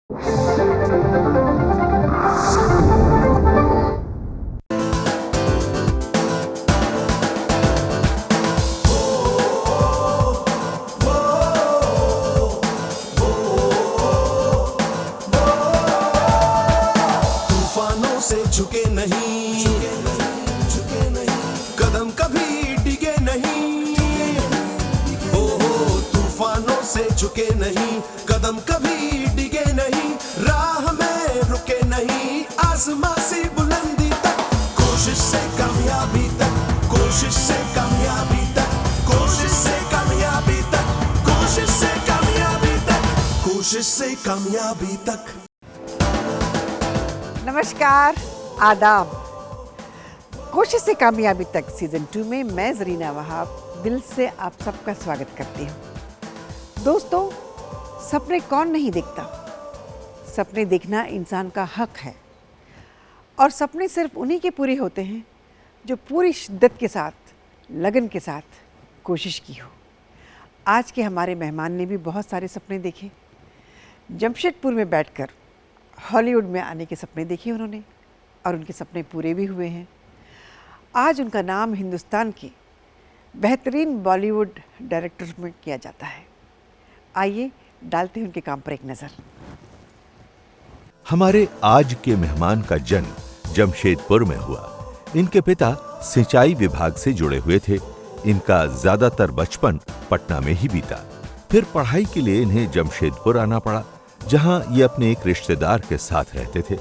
तूफानों से झुके नहीं, कदम कभी डिगे नहीं। हो तूफानों से झुके नहीं, कदम कभी डिगे नहीं। राह में रुके नहीं, आसमां से बुलंदी तक, कोशिश से कामयाबी तक, कोशिश से कामयाबी तक, कोशिश से कामयाबी तक, कोशिश से कामयाबी तक, कोशिश से कामयाबी तक। नमस्कार, आदाब। कोशिश से कामयाबी तक सीजन 2 में मैं ज़रीना वहाब दिल से आप सबका स्वागत करती हूँ। दोस्तों, सपने कौन नहीं देखता? सपने देखना इंसान का हक है और सपने सिर्फ उन्हीं के पूरे होते हैं जो पूरी शिद्दत के साथ, लगन के साथ कोशिश की हो। आज के हमारे मेहमान ने भी बहुत सारे सपने देखे। जमशेदपुर में बैठकर हॉलीवुड में आने के सपने देखे उन्होंने और उनके सपने पूरे भी हुए हैं। आज उनका नाम हिंदुस्तान के बेहतरीन बॉलीवुड डायरेक्टर्स में किया जाता है। आइए डालते हैं उनके काम पर एक नज़र। हमारे आज के मेहमान का जन्म जमशेदपुर में हुआ। इनके पिता सिंचाई विभाग से जुड़े हुए थे। इनका ज्यादातर बचपन पटना में ही बीता। फिर पढ़ाई के लिए इन्हें जमशेदपुर आना पड़ा, जहां ये अपने एक रिश्तेदार के साथ रहते थे।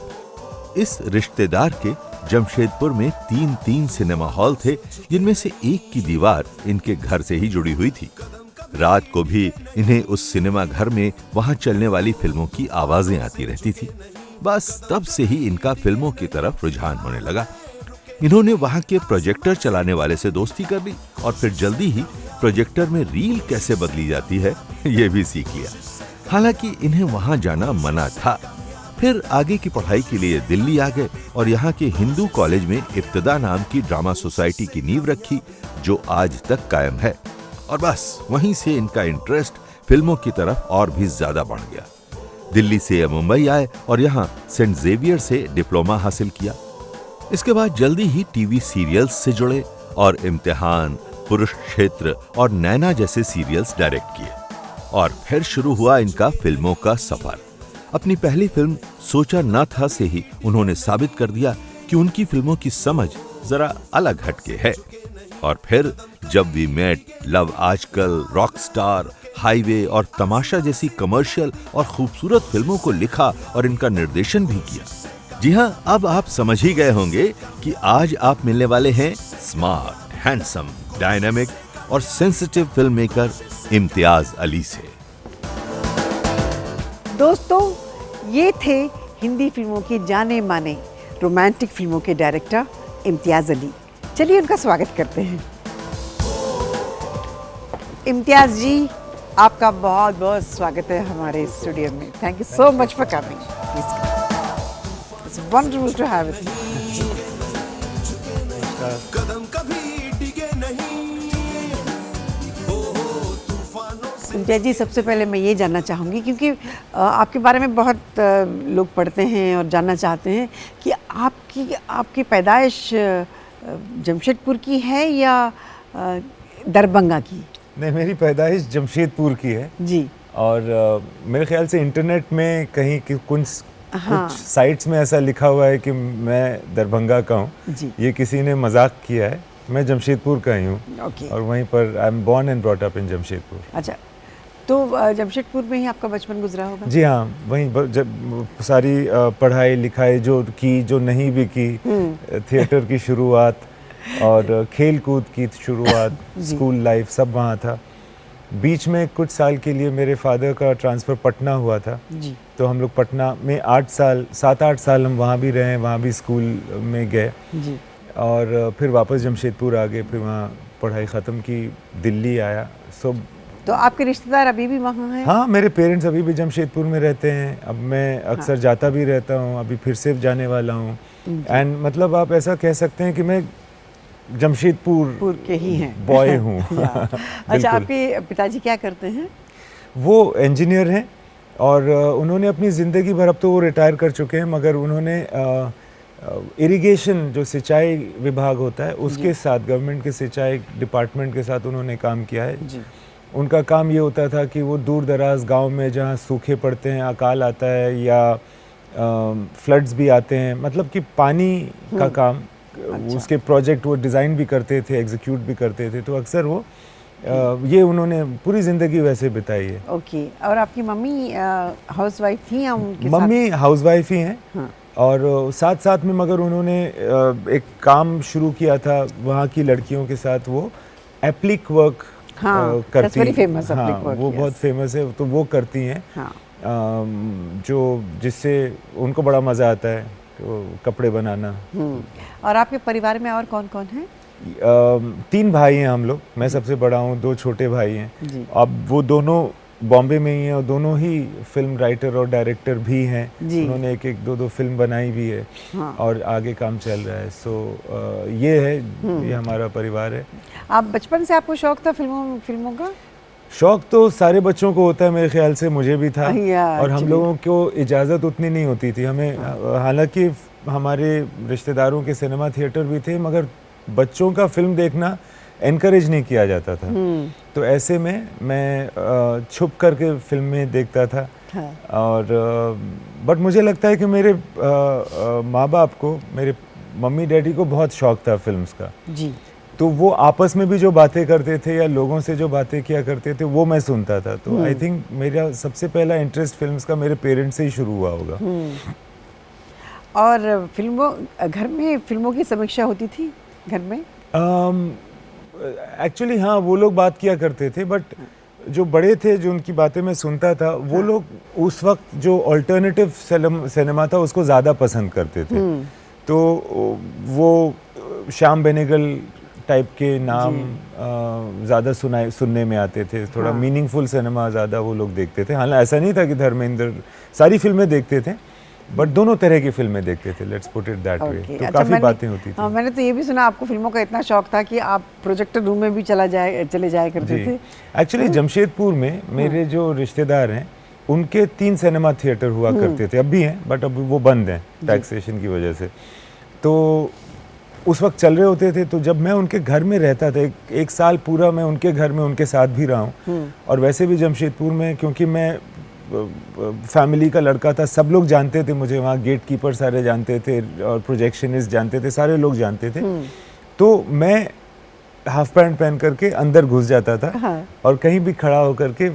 इस रिश्तेदार के जमशेदपुर में 3 सिनेमा हॉल थे, जिनमें से एक की दीवार इनके घर से ही जुड़ी हुई थी। रात को भी इन्हें उस सिनेमा घर में वहां चलने वाली फिल्मों की आवाजें आती रहती थी। बस तब से ही इनका फिल्मों की तरफ रुझान होने लगा। इन्होंने वहां के प्रोजेक्टर चलाने वाले से दोस्ती कर ली और फिर जल्दी ही प्रोजेक्टर में रील कैसे बदली जाती है ये भी सीख लिया। हालांकि इन्हें वहां जाना मना था। फिर आगे की पढ़ाई के लिए दिल्ली आ गए और यहाँ के हिंदू कॉलेज में इब्तिदा नाम की ड्रामा सोसाइटी की नींव रखी, जो आज तक कायम है। और बस वहीं से इनका इंटरेस्ट फिल्मों की तरफ और भी ज्यादा बढ़ गया। दिल्ली से मुंबई आए और यहाँ सेंट जेवियर से डिप्लोमा हासिल किया। इसके बाद जल्दी ही टीवी सीरियल्स से जुड़े और इम्तिहान, पुरुष क्षेत्र और नैना जैसे सीरियल्स डायरेक्ट किए। और फिर शुरू हुआ इनका फिल्मों का सफर। अपनी पहली फिल्म सोचा न था से ही उन्होंने साबित कर दिया कि उनकी फिल्मों की समझ जरा अलग हटके है। और फिर जब वी मेट, लव आजकल, रॉकस्टार, हाईवे और तमाशा जैसी कमर्शियल और खूबसूरत फिल्मों को लिखा और इनका निर्देशन भी किया। जी हाँ, अब आप समझ ही गए होंगे कि आज आप मिलने वाले हैं स्मार्ट, हैंडसम, डायनामिक और sensitive film maker Imtiaz Ali से। दोस्तों, ये थे हिंदी फिल्मों के जाने माने रोमांटिक फिल्मों के डायरेक्टर इम्तियाज अली। चलिए उनका स्वागत करते हैं। इम्तियाज जी, आपका बहुत बहुत स्वागत है हमारे स्टूडियो में। Thank you so much for coming. It's wonderful to have you. कदम कभी डिगे नहीं। इम्तियाज जी, सबसे पहले मैं ये जानना चाहूँगी, क्योंकि आपके बारे में बहुत लोग पढ़ते हैं और जानना चाहते हैं कि आपकी पैदाइश जमशेदपुर की है या दरभंगा की? नहीं, मेरी पैदाइश जमशेदपुर की है जी। और मेरे ख्याल से इंटरनेट में कहीं कुछ साइट्स में ऐसा लिखा हुआ है कि मैं दरभंगा का हूँ। ये किसी ने मजाक किया है। मैं जमशेदपुर का ही हूँ। और वहीं पर I am born and brought up in Jamshedpur. अच्छा, तो जमशेदपुर में ही आपका बचपन गुजरा होगा? जी हाँ, वहीं जब सारी पढ़ाई लिखाई जो नहीं भी की, थिएटर की शुरुआत और खेल कूद की शुरुआत, स्कूल लाइफ सब वहाँ था। बीच में कुछ साल के लिए मेरे फादर का ट्रांसफ़र पटना हुआ था जी। तो हम लोग पटना में 7-8 साल हम वहाँ भी रहे, वहाँ भी स्कूल में गए जी। और फिर वापस जमशेदपुर आ गए, फिर वहाँ पढ़ाई ख़त्म की, दिल्ली आया। तो आपके रिश्तेदार अभी भी वहाँ हैं? हाँ, मेरे पेरेंट्स अभी भी जमशेदपुर में रहते हैं। अब मैं अक्सर जाता भी रहता हूँ, अभी फिर से जाने वाला हूँ। एंड मतलब आप ऐसा कह सकते हैं कि मैं जमशेदपुर के ही हैं, बॉय हूँ। अच्छा, आपके पिताजी क्या करते हैं? वो इंजीनियर हैं और उन्होंने अपनी ज़िंदगी भर, अब तो वो रिटायर कर चुके हैं, मगर उन्होंने इरिगेशन जो सिंचाई विभाग होता है उसके साथ, गवर्नमेंट के सिंचाई डिपार्टमेंट के साथ उन्होंने काम किया है। जी। उनका काम ये होता था कि वो दूर दराज गांव में जहाँ सूखे पड़ते हैं, अकाल आता है या फ्लड्स भी आते हैं, मतलब कि पानी का काम, उसके प्रोजेक्ट वो डिज़ाइन भी करते थे, एग्जीक्यूट भी करते थे। तो अक्सर वो ये उन्होंने पूरी ज़िंदगी वैसे बिताई है। ओके। और आपकी मम्मी हाउसवाइफ थी या उनके मम्मी हाउसवाइफ ही हैं। हाँ। और साथ साथ में मगर उन्होंने एक काम शुरू किया था वहाँ की लड़कियों के साथ, वो एप्लिक वर्क हाँ, करती। very famous हाँ, applique work, वो yes. बहुत फेमस है, तो वो करती हैं। हाँ। जो जिससे उनको बड़ा मज़ा आता है, तो कपड़े बनाना। और आपके परिवार में और कौन कौन है? 3 भाई हैं हम लोग, मैं सबसे बड़ा हूँ, 2 छोटे भाई हैं। जी। अब वो दोनों बॉम्बे में ही हैं और दोनों ही फिल्म राइटर और डायरेक्टर भी हैं। जी। उन्होंने एक 2 फिल्म बनाई भी है। हाँ। और आगे काम चल रहा है। सो ये है, ये हमारा परिवार है। आप बचपन से आपको शौक था फिल्मों का? शौक तो सारे बच्चों को होता है मेरे ख्याल से, मुझे भी था। और हम actually। लोगों को इजाज़त उतनी नहीं होती थी हमें, हालांकि हमारे रिश्तेदारों के सिनेमा थिएटर भी थे, मगर बच्चों का फिल्म देखना एनकरेज नहीं किया जाता था। तो ऐसे में मैं छुप करके फिल्में देखता था। हाँ। और बट मुझे लगता है कि मेरे माँ बाप को, मेरे मम्मी डैडी को बहुत शौक था फिल्म्स का। जी। तो वो आपस में भी जो बातें करते थे या लोगों से जो बातें किया करते थे, वो मैं सुनता था। तो आई थिंक मेरा सबसे पहला इंटरेस्ट फिल्म्स का मेरे पेरेंट्स से ही शुरू हुआ होगा। और घर में फिल्मों की समीक्षा होती थी घर में? एक्चुअली हाँ, वो लोग बात किया करते थे, बट जो बड़े थे, जो उनकी बातें मैं सुनता था, वो लोग उस वक्त जो अल्टरनेटिव सिनेमा था उसको ज़्यादा पसंद करते थे। तो वो श्याम बेनेगल टाइप के नाम ज़्यादा सुनने में आते थे। थोड़ा मीनिंगफुल सिनेमा ज़्यादा वो लोग देखते थे। हालांकि ऐसा नहीं था कि धर्मेंद्र सारी फिल्में देखते थे, बट दोनों तरह की फिल्में देखते थे, let's put it that way. तो काफ़ी बातें होती थी। हाँ, मैंने तो ये भी सुना आपको फिल्मों का इतना शौक था कि आप प्रोजेक्टर रूम में भी चले जाया करते थे। एक्चुअली जमशेदपुर में मेरे जो रिश्तेदार हैं, उनके 3 सिनेमा थिएटर हुआ करते थे, अब भी हैं, बट अब वो बंद हैं टैक्सेशन की वजह से। तो उस वक्त चल रहे होते थे। तो जब मैं उनके घर में रहता था, एक साल पूरा मैं उनके घर में उनके साथ भी रहा हूँ। और वैसे भी जमशेदपुर में, क्योंकि मैं फैमिली का लड़का था, सब लोग जानते थे मुझे, वहाँ गेट कीपर सारे जानते थे और प्रोजेक्शनिस्ट जानते थे, सारे लोग जानते थे। तो मैं हाफ पैंट पहन करके अंदर घुस जाता था। हाँ। और कहीं भी खड़ा होकर के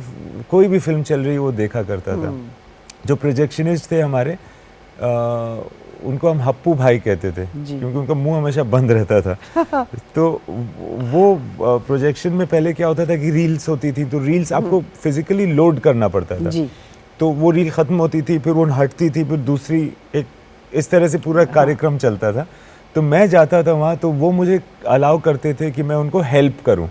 कोई भी फिल्म चल रही वो देखा करता था। जो प्रोजेक्शनिस्ट थे हमारे, उनको हम हप्पू भाई कहते थे, क्योंकि उनका मुंह हमेशा बंद रहता था। तो वो प्रोजेक्शन में पहले क्या होता था कि रील्स होती थी, तो रील्स आपको फिजिकली लोड करना पड़ता था। जी। तो वो रील ख़त्म होती थी, फिर वो हटती थी, फिर दूसरी, एक इस तरह से पूरा कार्यक्रम चलता था। तो मैं जाता था वहाँ, तो वो मुझे अलाउ करते थे कि मैं उनको हेल्प करूँ।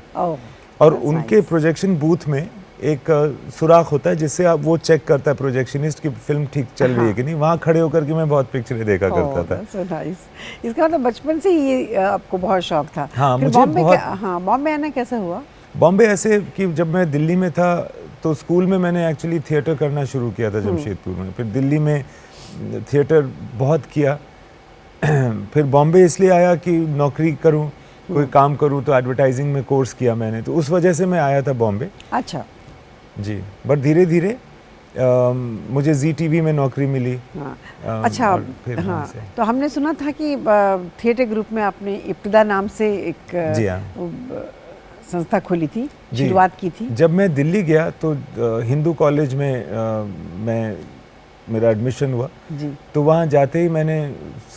और उनके प्रोजेक्शन बूथ में एक सुराख होता है जिससे आप वो चेक करता है प्रोजेक्शनिस्ट की फिल्म ठीक चल रही है कि नहीं। वहाँ खड़े होकर के मैं बहुत पिक्चरें देखा करता था। so nice। इसका मतलब बचपन से ही ये आपको बहुत शौक था। हाँ, फिर मुझे बहुत। हाँ, बॉम्बे आना कैसे हुआ? बॉम्बे ऐसे कि जब मैं दिल्ली में था तो स्कूल में मैंने एक्चुअली थिएटर करना शुरू किया था जमशेदपुर में। फिर दिल्ली में थिएटर बहुत किया। फिर बॉम्बे इसलिए आया कि नौकरी करूं, कोई काम करूं, तो एडवर्टाइजिंग में कोर्स किया मैंने, तो उस वजह से मैं आया था बॉम्बे। अच्छा जी। बट धीरे धीरे मुझे जी टीवी में नौकरी मिली। हाँ। अच्छा। हाँ, तो हमने सुना था कि थिएटर ग्रुप में आपने इब्तिदा नाम से एक जी हाँ संस्था खोली थी, शुरुआत की थी। जब मैं दिल्ली गया तो हिंदू कॉलेज में मेरा एडमिशन हुआ जी। तो वहाँ जाते ही मैंने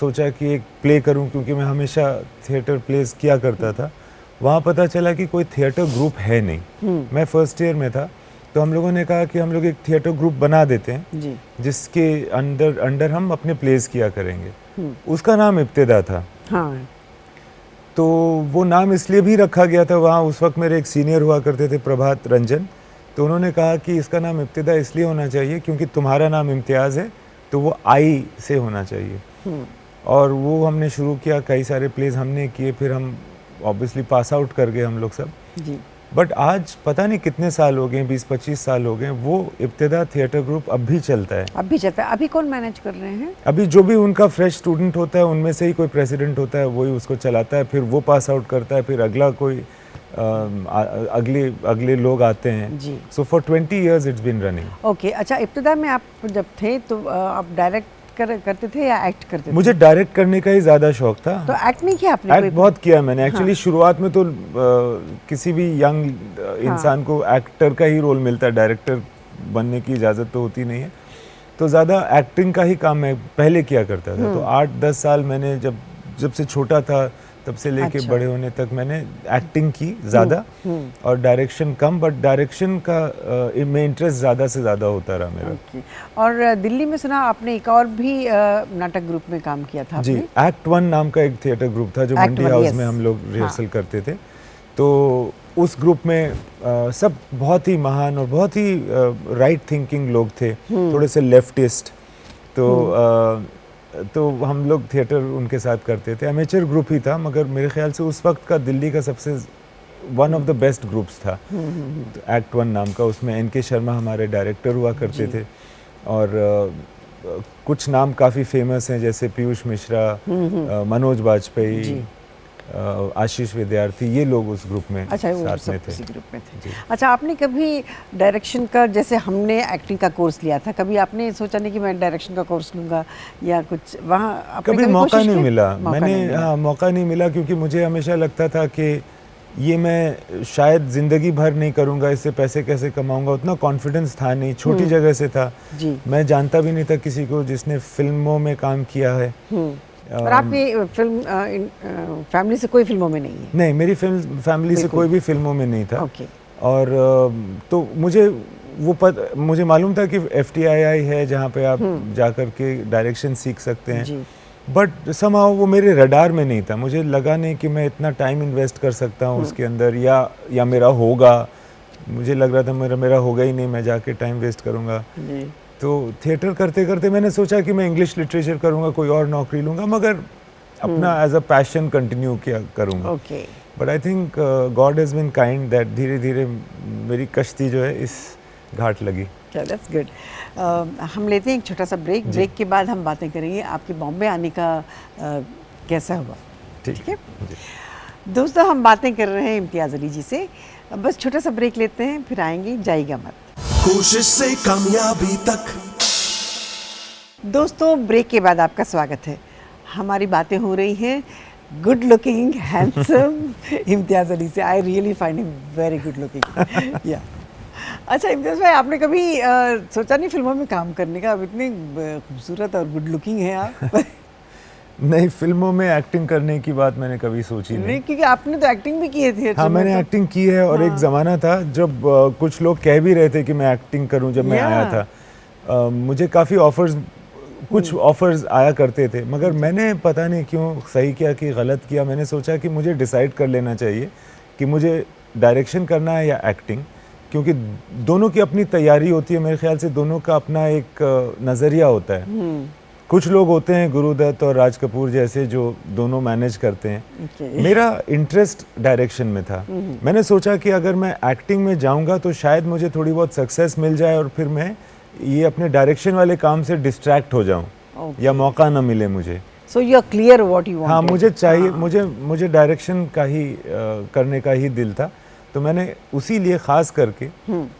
सोचा कि एक प्ले करूं, क्योंकि मैं हमेशा थिएटर प्लेस किया करता था। वहाँ पता चला कि कोई थिएटर ग्रुप है नहीं। मैं फर्स्ट ईयर में था, तो हम लोगों ने कहा कि हम लोग एक थिएटर ग्रुप बना देते हैं जी। जिसके अंडर हम अपने प्लेस किया करेंगे। उसका नाम इब्तिदा था। हाँ। तो वो नाम इसलिए भी रखा गया था, वहाँ उस वक्त मेरे एक सीनियर हुआ करते थे, प्रभात रंजन। तो उन्होंने कहा कि इसका नाम इब्तिदा इसलिए होना चाहिए क्योंकि तुम्हारा नाम इम्तियाज़ है, तो वो आई से होना चाहिए। और वो हमने शुरू किया, कई सारे प्लेस हमने किए। फिर हम ऑब्वियसली पास आउट कर गए हम लोग सब। जी। बट आज पता नहीं कितने साल हो गए, 20-25 साल हो गए, वो इब्तिदा थिएटर ग्रुप अब भी चलता है। अब भी चलता है। अभी कौन मैनेज कर रहे हैं? अभी जो भी उनका फ्रेश स्टूडेंट होता है उनमें से ही कोई प्रेसिडेंट होता है, वही उसको चलाता है, फिर वो पास आउट करता है, फिर अगला कोई अगले लोग आते हैं जी। So for 20 years it's been running. Okay, अच्छा, इब्तिदा में आप जब थे तो आप डायरेक्ट करते थे या एक्ट करते थे? मुझे डायरेक्ट करने का ही ज़्यादा शौक था। तो एक्ट नहीं किया आपने? एक्ट बहुत किया मैंने एक्चुअली। शुरुआत में तो किसी भी यंग इंसान को एक्टर का ही रोल मिलता है, डायरेक्टर बनने की इजाज़त तो होती नहीं है। तो ज़्यादा एक्टिंग का ही काम मैं पहले किया करता था। तो 8-10 साल मैंने जब से छोटा था तब से लेके अच्छा। बड़े होने तक मैंने एक्टिंग की ज़्यादा, और डायरेक्शन कम, बट डायरेक्शन का में इंटरेस्ट ज़्यादा से ज़्यादा होता रहा मेरा। ओके। और दिल्ली में सुना आपने एक और भी नाटक ग्रुप में काम किया था जी, आपने? एक्ट 1 नाम का एक थिएटर ग्रुप था जो Act मंडी One, हाउस yes. में हम लोग रिहर्सल करते थे। तो उस ग्रुप में सब बहुत ही महान और बहुत ही राइट थिंकिंग लोग थे, थोड़े से लेफ्टिस्ट। तो हम लोग थिएटर उनके साथ करते थे। एमेचर ग्रुप ही था, मगर मेरे ख्याल से उस वक्त का दिल्ली का सबसे one of the best groups था। तो एक्ट 1 नाम का, उसमें एन के शर्मा हमारे डायरेक्टर हुआ करते थे, और कुछ नाम काफ़ी फेमस हैं जैसे पीयूष मिश्रा, मनोज बाजपेयी, आशीष विद्यार्थी, ये लोग उस ग्रुप में अच्छा, वो साथ सब में थे। उसी ग्रुप में थे। अच्छा, आपने कभी डायरेक्शन का, जैसे हमने एक्टिंग का कोर्स लिया था, कभी आपने सोचा नहीं कि मैं डायरेक्शन का कोर्स लूँगा या कुछ? वहाँ आपने कभी मौका कोशिश नहीं की? मिला। मौका मैंने नहीं मिला। हाँ, मौका नहीं मिला, क्योंकि मुझे हमेशा लगता था कि ये मैं शायद ज़िंदगी भर नहीं करूँगा, इससे पैसे कैसे कमाऊँगा, उतना कॉन्फिडेंस था नहीं, छोटी जगह से था। जी। मैं जानता भी नहीं था किसी को जिसने फिल्मों में काम किया है। और आपकी फिल्म फैमिली से कोई फिल्मों में नहीं है? नहीं, मेरी फैमिली से कोई भी फिल्मों में नहीं था। ओके। और तो मुझे मालूम था कि FTII है जहाँ पे आप जाकर के डायरेक्शन सीख सकते हैं, जी। बट समहाउ वो मेरे रडार में नहीं था। मुझे लगा नहीं कि मैं इतना टाइम इन्वेस्ट कर सकता हूँ उसके अंदर, या मेरा होगा। मुझे लग रहा था मेरा होगा ही नहीं, मैं जाके टाइम वेस्ट करूँगा। जी। तो थिएटर करते करते मैंने सोचा कि मैं इंग्लिश लिटरेचर करूँगा, कोई और नौकरी लूँगा, मगर अपना एज अ पैशन कंटिन्यू करूँगा। Okay. But I think God has been kind that धीरे धीरे मेरी कश्ती जो है इस घाट लगी। That's good. हम लेते हैं एक छोटा सा ब्रेक। ब्रेक के बाद हम बातें करेंगे आपके बॉम्बे आने का कैसा हुआ। ठीक है दोस्तों, हम बातें कर रहे हैं इम्तियाज़ अली जी से। बस छोटा सा ब्रेक लेते हैं, फिर आएंगे, जाइएगा मत। कोशिश से कामयाबी तक। दोस्तों, ब्रेक के बाद आपका स्वागत है। हमारी बातें हो रही हैं गुड लुकिंग हैंडसम इम्तियाज़ अली से। I really find him very good looking. या अच्छा इम्तियाज़ भाई, आपने कभी सोचा नहीं फिल्मों में काम करने का? अब इतने खूबसूरत और गुड लुकिंग हैं आप। नहीं, फिल्मों में एक्टिंग करने की बात मैंने कभी सोची नहीं। क्योंकि आपने तो एक्टिंग भी की है थिएटर हाँ, में। मैंने एक्टिंग की है, और एक ज़माना था जब कुछ लोग कह भी रहे थे कि मैं एक्टिंग करूं। जब मैं आया था मुझे काफ़ी कुछ ऑफर्स आया करते थे, मगर मैंने पता नहीं क्यों सही किया कि गलत किया। मैंने सोचा कि मुझे डिसाइड कर लेना चाहिए कि मुझे डायरेक्शन करना है या एक्टिंग, क्योंकि दोनों की अपनी तैयारी होती है। मेरे ख्याल से दोनों का अपना एक नज़रिया होता है। कुछ लोग होते हैं गुरुदत्त और राज कपूर जैसे जो दोनों मैनेज करते हैं। मेरा इंटरेस्ट डायरेक्शन में था। मैंने सोचा कि अगर मैं एक्टिंग में जाऊंगा तो शायद मुझे थोड़ी बहुत सक्सेस मिल जाए और फिर मैं ये अपने डायरेक्शन वाले काम से डिस्ट्रैक्ट हो जाऊं, या मौका ना मिले मुझे। So you are clear what you want. हाँ, मुझे चाहिए, मुझे डायरेक्शन का ही करने का ही दिल था। तो मैंने उसी लिए खास करके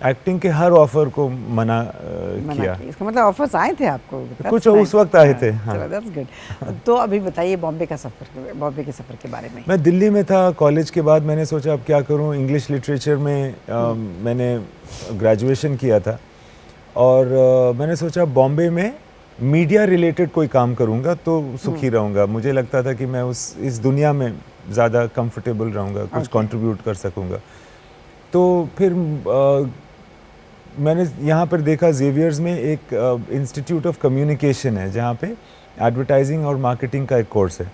एक्टिंग के हर ऑफर को मना किया। इसका मतलब ऑफर्स आए थे आपको? कुछ उस वक्त आए थे। हाँ। That's good. तो अभी बताइए बॉम्बे के सफ़र के बारे में। मैं दिल्ली में था कॉलेज के बाद। मैंने सोचा अब क्या करूं। इंग्लिश लिटरेचर में मैंने ग्रेजुएशन किया था, और मैंने सोचा बॉम्बे में मीडिया रिलेटेड कोई काम करूंगा तो सुखी रहूंगा। मुझे लगता था कि मैं इस दुनिया में ज़्यादा कंफर्टेबल रहूंगा, कुछ कंट्रीब्यूट कर सकूंगा। तो फिर मैंने यहाँ पर देखा ज़ेवियर्स में एक इंस्टीट्यूट ऑफ कम्युनिकेशन है जहाँ पे एडवर्टाइजिंग और मार्केटिंग का एक कोर्स है।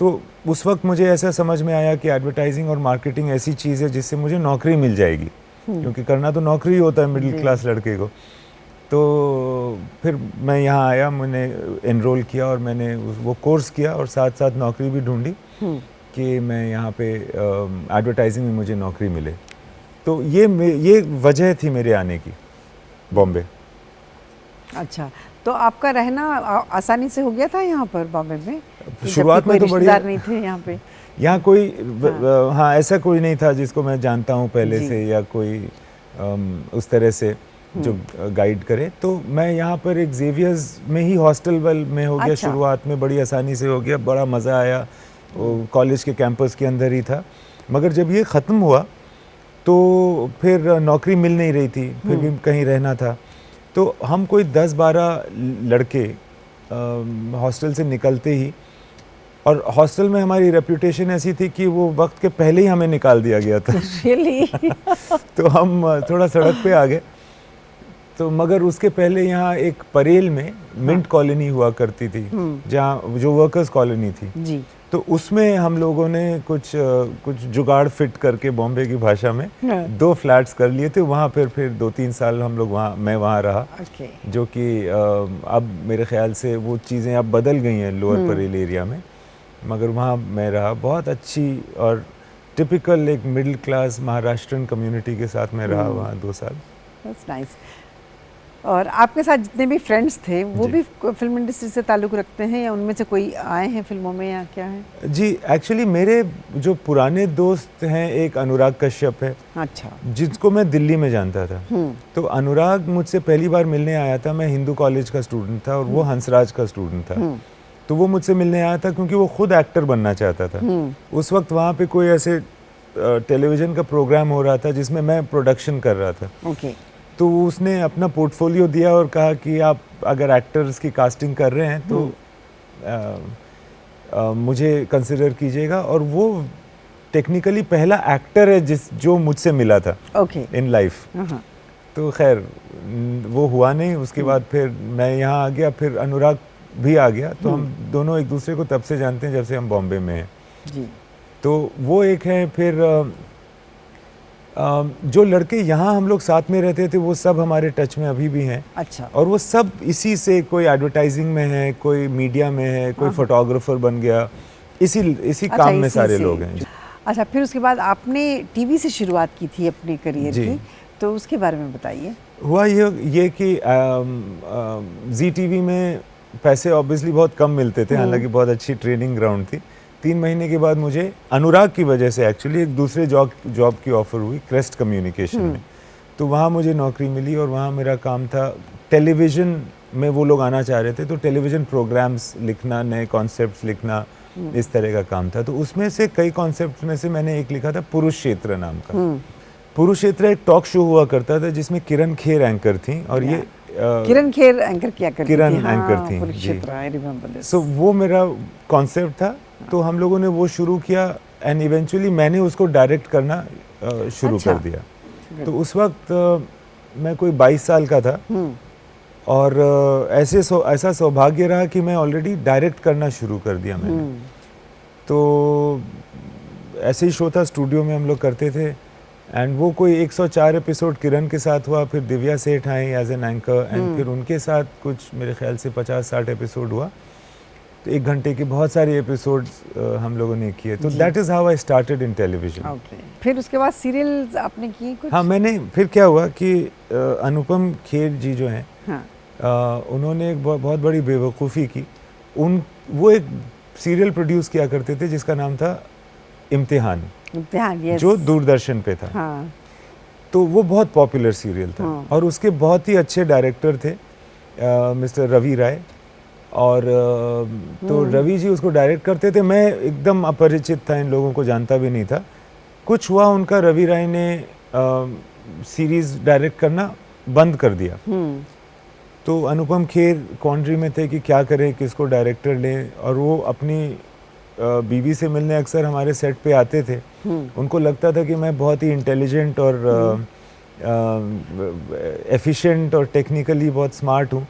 तो उस वक्त मुझे ऐसा समझ में आया कि एडवर्टाइजिंग और मार्केटिंग ऐसी चीज़ है जिससे मुझे नौकरी मिल जाएगी, क्योंकि करना तो नौकरी होता है मिडिल क्लास लड़के को। तो फिर मैं यहाँ आया, मैंने एनरोल किया और मैंने वो कोर्स किया, और साथ साथ नौकरी भी ढूंढी कि मैं यहाँ पे एडवर्टाइजिंग में मुझे नौकरी मिले। तो ये वजह थी मेरे आने की बॉम्बे। अच्छा, तो आपका रहना आसानी से हो गया था यहाँ पर बॉम्बे में? शुरुआत में तो बढ़िया, रिश्तेदार नहीं थे यहाँ पे? यहाँ कोई हाँ ऐसा कोई नहीं था जिसको मैं जानता हूँ पहले जी। से, या कोई उस तरह से जो गाइड करे। तो मैं यहाँ पर एक जेवियर्स में ही हॉस्टल में हो गया। अच्छा। शुरुआत में बड़ी आसानी से हो गया, बड़ा मज़ा आया। वो कॉलेज के कैंपस के अंदर ही था। मगर जब ये ख़त्म हुआ तो फिर नौकरी मिल नहीं रही थी, फिर भी कहीं रहना था। तो हम कोई 10-12 लड़के हॉस्टल से निकलते ही, और हॉस्टल में हमारी रेपुटेशन ऐसी थी कि वो वक्त के पहले ही हमें निकाल दिया गया था। Really? तो हम थोड़ा सड़क पे आ गए। तो मगर उसके पहले यहाँ एक परेल में मिंट कॉलोनी हुआ करती थी, जहाँ जो वर्कर्स कॉलोनी थी जी। तो उसमें हम लोगों ने कुछ जुगाड़ फिट करके बॉम्बे की भाषा में 2 फ्लैट्स कर लिए थे वहाँ। फिर 2-3 साल हम लोग मैं वहाँ रहा। Okay. जो कि अब मेरे ख्याल से वो चीज़ें अब बदल गई हैं लोअर परेल एरिया में, मगर वहाँ मैं रहा। बहुत अच्छी और टिपिकल एक मिडिल क्लास महाराष्ट्रन कम्युनिटी के साथ मैं रहा वहाँ 2 साल। That's nice. और आपके साथ जितने भी फ्रेंड्स थे वो जी। भी फिल्म इंडस्ट्री से ताल्लुक़ रखते हैं, या उनमें से कोई आए हैं फिल्मों में, या क्या है? जी, एक्चुअली मेरे जो पुराने दोस्त हैं, एक अनुराग कश्यप है अच्छा। जिसको मैं दिल्ली में जानता था। तो अनुराग मुझसे पहली बार मिलने आया था। मैं हिंदू कॉलेज का स्टूडेंट था और वो हंसराज का स्टूडेंट था। तो वो मुझसे मिलने आया था क्योंकि वो खुद एक्टर बनना चाहता था। उस वक्त वहाँ पे कोई ऐसे टेलीविज़न का प्रोग्राम हो रहा था जिसमें मैं प्रोडक्शन कर रहा था। ओके। तो उसने अपना पोर्टफोलियो दिया और कहा कि आप अगर एक्टर्स की कास्टिंग कर रहे हैं तो मुझे कंसिडर कीजिएगा। और वो टेक्निकली पहला एक्टर है जो मुझसे मिला था ओके। In life. तो खैर वो हुआ नहीं। उसके बाद फिर मैं यहाँ आ गया, फिर अनुराग भी आ गया। तो हम दोनों एक दूसरे को तब से जानते हैं जब से हम बॉम्बे में हैं। जी। तो वो एक है। फिर जो लड़के यहाँ हम लोग साथ में रहते थे वो सब हमारे टच में अभी भी हैं। अच्छा। और वो सब इसी से, कोई एडवर्टाइजिंग में है, कोई मीडिया में है, कोई फोटोग्राफर बन गया, इसी काम में सारे लोग हैं। अच्छा, फिर उसके बाद आपने टीवी से शुरुआत की थी अपने करियर जी। की, तो उसके बारे में बताइए। हुआ ये कि जी टीवी में पैसे ऑब्वियसली बहुत कम मिलते थे, हालांकि बहुत अच्छी ट्रेनिंग ग्राउंड थी। 3 महीने के बाद मुझे अनुराग की वजह से एक्चुअली एक दूसरे जॉब की ऑफ़र हुई क्रेस्ट कम्युनिकेशन में। तो वहाँ मुझे नौकरी मिली और वहाँ मेरा काम था, टेलीविज़न में वो लोग आना चाह रहे थे तो टेलीविज़न प्रोग्राम्स लिखना, नए कॉन्सेप्ट्स लिखना, इस तरह का काम था। तो उसमें से कई कॉन्सेप्ट्स में से मैंने एक लिखा था कुरुक्षेत्र नाम का। कुरुक्षेत्र एक टॉक शो हुआ करता था जिसमें किरण खेर एंकर थी और ये किरण खेर एंकर किया करती थी। किरण एंकर थी। Kurukshetra, I remember this. सो वो मेरा कॉन्सेप्ट था। तो हम लोगों ने वो शुरू किया एंड इवेंचुअली मैंने उसको डायरेक्ट करना शुरू कर दिया। तो उस वक्त मैं कोई 22 साल का था और ऐसा सौभाग्य रहा कि मैं ऑलरेडी डायरेक्ट करना शुरू कर दिया मैंने। तो ऐसे ही शो था, स्टूडियो में हम लोग करते थे एंड वो कोई 104 एपिसोड किरण के साथ हुआ। फिर दिव्या सेठ I as an anchor and फिर उनके साथ कुछ मेरे ख्याल से 50-60 एपिसोड हुआ। तो 1 घंटे के बहुत सारे एपिसोड्स हम लोगों ने किए। तो that is how I started in television. Okay. फिर उसके बाद सीरियल आपने किए कुछ? हाँ, मैंने फिर क्या हुआ कि अनुपम खेर जी जो हैं, उन्होंने एक बहुत बड़ी बेवकूफ़ी की। वो एक सीरियल प्रोड्यूस किया करते थे जिसका नाम था इम्तिहान, yes. जो दूरदर्शन पे था। हाँ। तो वो बहुत पॉपुलर सीरियल था और उसके बहुत ही अच्छे डायरेक्टर थे मिस्टर रवि राय। और तो रवि जी उसको डायरेक्ट करते थे। मैं एकदम अपरिचित था, इन लोगों को जानता भी नहीं था। कुछ हुआ उनका, रवि राय ने सीरीज़ डायरेक्ट करना बंद कर दिया। तो अनुपम खेर कॉन्ट्री में थे कि क्या करें, किसको डायरेक्टर लें। और वो अपनी बीवी से मिलने अक्सर हमारे सेट पे आते थे। उनको लगता था कि मैं बहुत ही इंटेलिजेंट और एफिशिएंट और टेक्निकली बहुत स्मार्ट हूँ,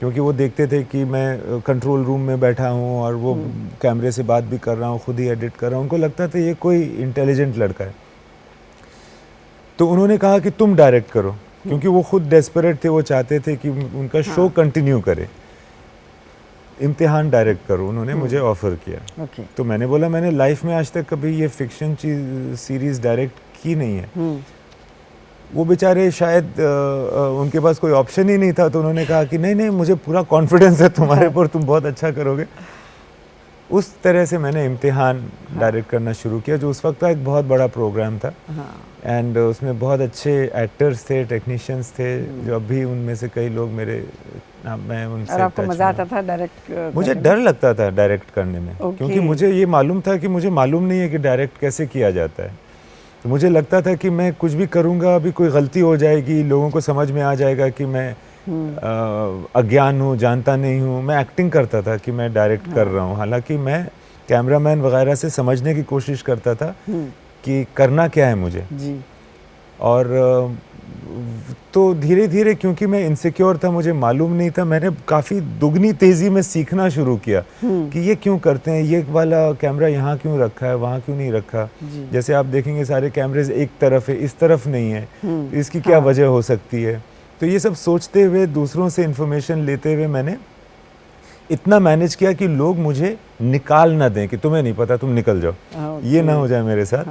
क्योंकि वो देखते थे कि मैं कंट्रोल रूम में बैठा हूँ और वो कैमरे से बात भी कर रहा हूँ, खुद ही एडिट कर रहा हूँ। उनको लगता था ये कोई इंटेलिजेंट लड़का है। तो उन्होंने कहा कि तुम डायरेक्ट करो, क्योंकि वो खुद डेस्परेट थे। वो चाहते थे कि उनका शो कंटिन्यू करे। इम्तिहान डायरेक्ट करो, उन्होंने मुझे ऑफ़र किया। तो मैंने बोला मैंने लाइफ में आज तक कभी ये फिक्शन सीरीज़ डायरेक्ट की नहीं है। वो बेचारे शायद उनके पास कोई ऑप्शन ही नहीं था, तो उन्होंने कहा कि नहीं नहीं मुझे पूरा कॉन्फिडेंस है तुम्हारे पर, तुम बहुत अच्छा करोगे। उस तरह से मैंने इम्तिहान डायरेक्ट करना शुरू किया, जो उस वक्त का एक बहुत बड़ा प्रोग्राम था। एंड उसमें बहुत अच्छे एक्टर्स थे, टेक्नीशियंस थे, जो अभी उनमें से कई लोग मेरे मैं उनसे और आपको टच मजा में आता था डायरेक्ट? मुझे डर लगता था डायरेक्ट करने में, क्योंकि मुझे ये मालूम था कि मुझे मालूम नहीं है कि डायरेक्ट कैसे किया जाता है। तो मुझे लगता था कि मैं कुछ भी करूँगा, अभी कोई गलती हो जाएगी, लोगों को समझ में आ जाएगा कि मैं अज्ञान हूँ, जानता नहीं हूँ। मैं एक्टिंग करता था कि मैं डायरेक्ट कर रहा हूँ, हालांकि मैं कैमरामैन वगैरह से समझने की कोशिश करता था कि करना क्या है मुझे जी। और तो धीरे धीरे, क्योंकि मैं इनसिक्योर था, मुझे मालूम नहीं था, मैंने काफ़ी दुगनी तेज़ी में सीखना शुरू किया कि ये क्यों करते हैं, ये वाला कैमरा यहाँ क्यों रखा है, वहाँ क्यों नहीं रखा। जैसे आप देखेंगे सारे कैमरेज एक तरफ है, इस तरफ नहीं है, इसकी क्या वजह हो सकती है। तो ये सब सोचते हुए, दूसरों से इन्फॉर्मेशन लेते हुए मैंने इतना मैनेज किया कि लोग मुझे निकाल ना दें कि तुम्हें नहीं पता, तुम निकल जाओ, ये ना हो जाए मेरे साथ।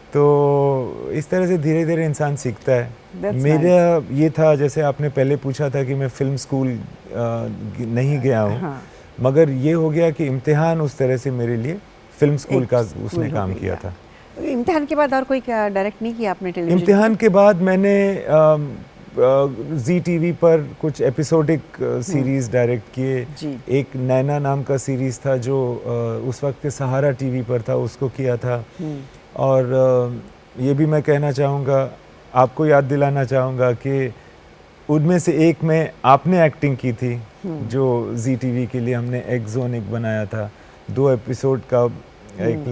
तो इस तरह से धीरे धीरे इंसान सीखता है। मेरा ये था, जैसे आपने पहले पूछा था कि मैं फिल्म स्कूल नहीं गया हूँ, मगर ये हो गया कि इम्तिहान उस तरह से मेरे लिए फिल्म स्कूल का उसने काम किया था। इम्तिहान के बाद और कोई डायरेक्ट नहीं किया आपने टेलीविजन? इम्तिहान के बाद मैंने जी टीवी पर कुछ एपिसोडिक सीरीज़ डायरेक्ट किए। एक नैना नाम का सीरीज़ था जो उस वक्त के सहारा टीवी पर था, उसको किया था। और ये भी मैं कहना चाहूँगा, आपको याद दिलाना चाहूँगा कि उनमें से एक में आपने एक्टिंग की थी, जो जी टीवी के लिए हमने एक जोन एक बनाया था, 2 एपिसोड का एक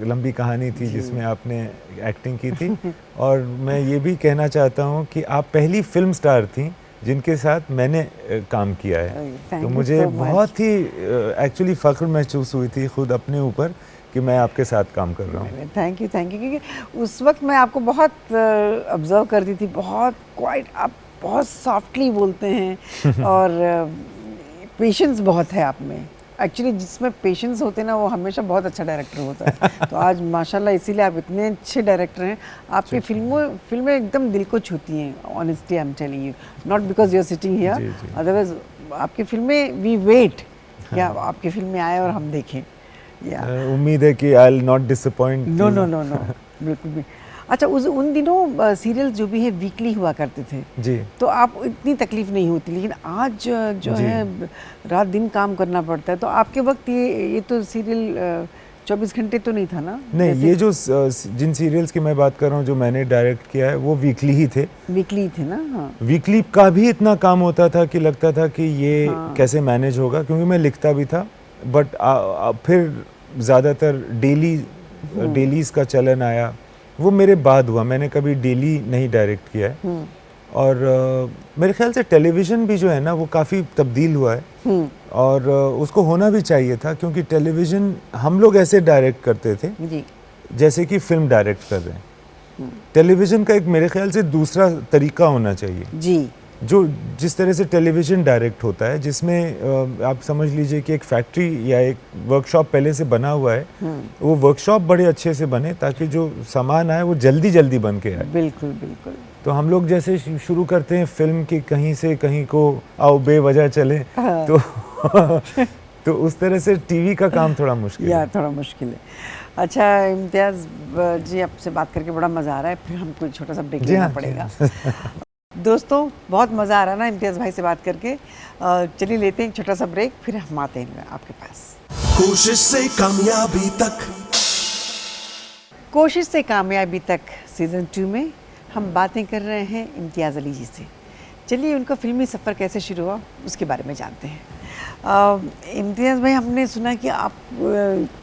लंबी कहानी थी जिसमें आपने एक्टिंग की थी। और मैं ये भी कहना चाहता हूँ कि आप पहली फिल्म स्टार थी जिनके साथ मैंने काम किया है। तो मुझे बहुत ही एक्चुअली फ़ख्र महसूस हुई थी खुद अपने ऊपर कि मैं आपके साथ काम कर रहा हूँ। थैंक यू, क्योंकि उस वक्त मैं आपको बहुत ऑब्जर्व करती थी, बहुत क्वाइट, आप बहुत सॉफ्टली बोलते हैं और पेशेंस बहुत है आप में। एक्चुअली जिसमें पेशेंस होते हैं ना, वो हमेशा बहुत अच्छा डायरेक्टर होता है। तो आज माशाल्लाह इसीलिए आप इतने अच्छे डायरेक्टर हैं। आपकी फिल्में एकदम दिल को छूती हैं, honestly I am telling you, not because you are sitting here, otherwise आपकी फिल्में वी वेट क्या आपकी फिल्में आए और हम देखें। उम्मीद है कि I will not disappoint. No no no no, बिल्कुल भी। अच्छा, उन दिनों सीरियल जो भी है वीकली हुआ करते थे जी, तो आप इतनी तकलीफ नहीं होती, लेकिन आज जो है रात दिन काम करना पड़ता है। तो आपके वक्त ये तो सीरियल 24 घंटे तो नहीं था ना? नहीं, ये जो जिन सीरियल्स की मैं बात कर रहा हूँ जो मैंने डायरेक्ट किया है वो वीकली ही थे। वीकली थे ना? हाँ। वीकली का भी इतना काम होता था कि लगता था कि ये कैसे मैनेज होगा, क्योंकि मैं लिखता भी था। बट फिर ज़्यादातर डेलीज़ का चलन आया, वो मेरे बाद हुआ। मैंने कभी डेली नहीं डायरेक्ट किया है। और मेरे ख्याल से टेलीविज़न भी जो है ना वो काफ़ी तब्दील हुआ है और उसको होना भी चाहिए था, क्योंकि टेलीविज़न हम लोग ऐसे डायरेक्ट करते थे जी, जैसे कि फिल्म डायरेक्ट कर रहे हैं। टेलीविज़न का एक मेरे ख्याल से दूसरा तरीका होना चाहिए जी, जो जिस तरह से टेलीविज़न डायरेक्ट होता है, जिसमें आप समझ लीजिए कि एक फैक्ट्री या एक वर्कशॉप पहले से बना हुआ है, वो वर्कशॉप बड़े अच्छे से बने ताकि जो सामान आए वो जल्दी जल्दी बन के आए। बिल्कुल बिल्कुल। तो हम लोग जैसे शुरू करते हैं फिल्म की, कहीं से कहीं को आओ बेवजह चले, तो उस तरह से टीवी का काम थोड़ा मुश्किल है। थोड़ा मुश्किल है। अच्छा इम्तियाज़ जी, आपसे बात करके बड़ा मज़ा आ रहा है, फिर हमको छोटा सा ब्रेक लेना पड़ेगा। दोस्तों बहुत मज़ा आ रहा है ना इम्तियाज़ भाई से बात करके। चलिए लेते हैं एक छोटा सा ब्रेक, फिर हम आते हैं आपके पास। कोशिश से कामयाबी तक, कोशिश से कामयाबी तक सीज़न 2 में हम बातें कर रहे हैं इम्तियाज़ अली जी से। चलिए उनका फिल्मी सफ़र कैसे शुरू हुआ उसके बारे में जानते हैं। इम्तियाज़ भाई, हमने सुना कि आप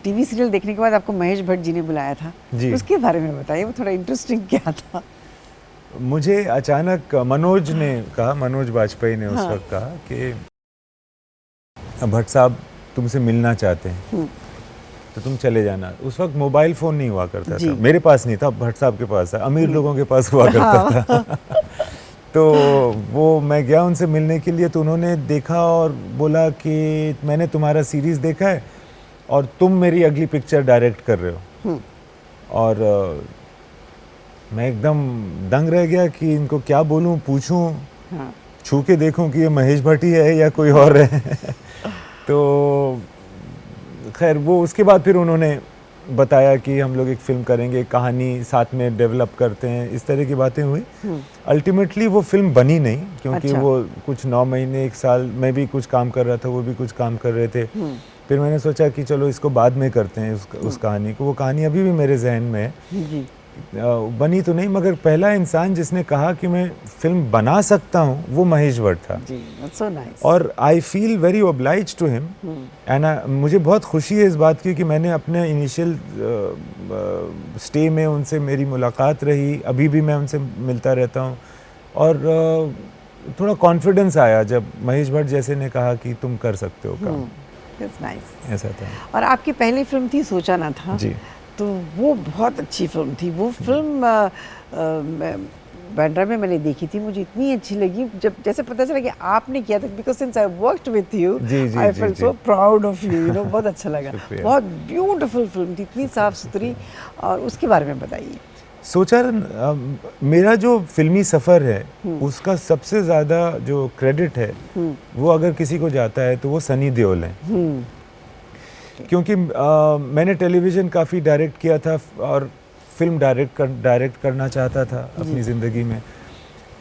टीवी सीरियल देखने के बाद आपको महेश भट्ट जी ने बुलाया था जी। उसके बारे में बताइए, वो थोड़ा इंटरेस्टिंग क्या था? मुझे अचानक मनोज ने कहा, मनोज बाजपेयी ने उस वक्त कहा कि भट्ट साहब तुमसे मिलना चाहते हैं तो तुम चले जाना। उस वक्त मोबाइल फ़ोन नहीं हुआ करता था, मेरे पास नहीं था, भट्ट साहब के पास था, अमीर लोगों के पास हुआ करता था। तो वो मैं गया उनसे मिलने के लिए, तो उन्होंने देखा और बोला कि मैंने तुम्हारा सीरीज़ देखा है और तुम मेरी अगली पिक्चर डायरेक्ट कर रहे हो। और मैं एकदम दंग रह गया कि इनको क्या बोलूं, पूछूं, हाँ। छू के देखूं कि ये महेश भट्ट ही है या कोई और है। तो खैर वो उसके बाद फिर उन्होंने बताया कि हम लोग एक फिल्म करेंगे, कहानी साथ में डेवलप करते हैं, इस तरह की बातें हुई। अल्टीमेटली वो फिल्म बनी नहीं, क्योंकि अच्छा। वो कुछ 9 महीने 1 साल मैं भी कुछ काम कर रहा था, वो भी कुछ काम कर रहे थे। फिर मैंने सोचा कि चलो इसको बाद में करते हैं, उस कहानी को। वो कहानी अभी भी मेरे जहन में है। जी। बनी तो नहीं, मगर पहला इंसान जिसने कहा कि मैं फिल्म बना सकता हूँ वो महेश भट्ट था। जी, सो नाइस। और I feel very oblige to him, and मुझे बहुत खुशी है इस बात की कि मैंने अपने इनिशियल स्टे में उनसे मेरी मुलाकात रही, अभी भी मैं उनसे मिलता रहता हूँ। और थोड़ा कॉन्फिडेंस आया जब महेश भट्ट जैसे ने कहा कि तुम कर सकते हो काम। That's nice. ऐसा था। और आपकी पहली फिल्म थी सोचा ना था। जी। तो वो बहुत अच्छी फिल्म थी। वो फिल्म बांद्रा में मैंने देखी थी, मुझे इतनी अच्छी लगी जब जैसे पता चला कि आपने किया था, because since I worked with you I felt so proud of you, you know, बहुत अच्छा लगा। बहुत ब्यूटीफुल फिल्म थी, इतनी साफ सुथरी। और उसके बारे में बताइए। सोचा मेरा जो फिल्मी सफ़र है उसका सबसे ज़्यादा जो क्रेडिट है वो अगर किसी को जाता है तो वो सनी देओल है। क्योंकि मैंने टेलीविज़न काफ़ी डायरेक्ट किया था और फिल्म डायरेक्ट करना चाहता था अपनी ज़िंदगी में।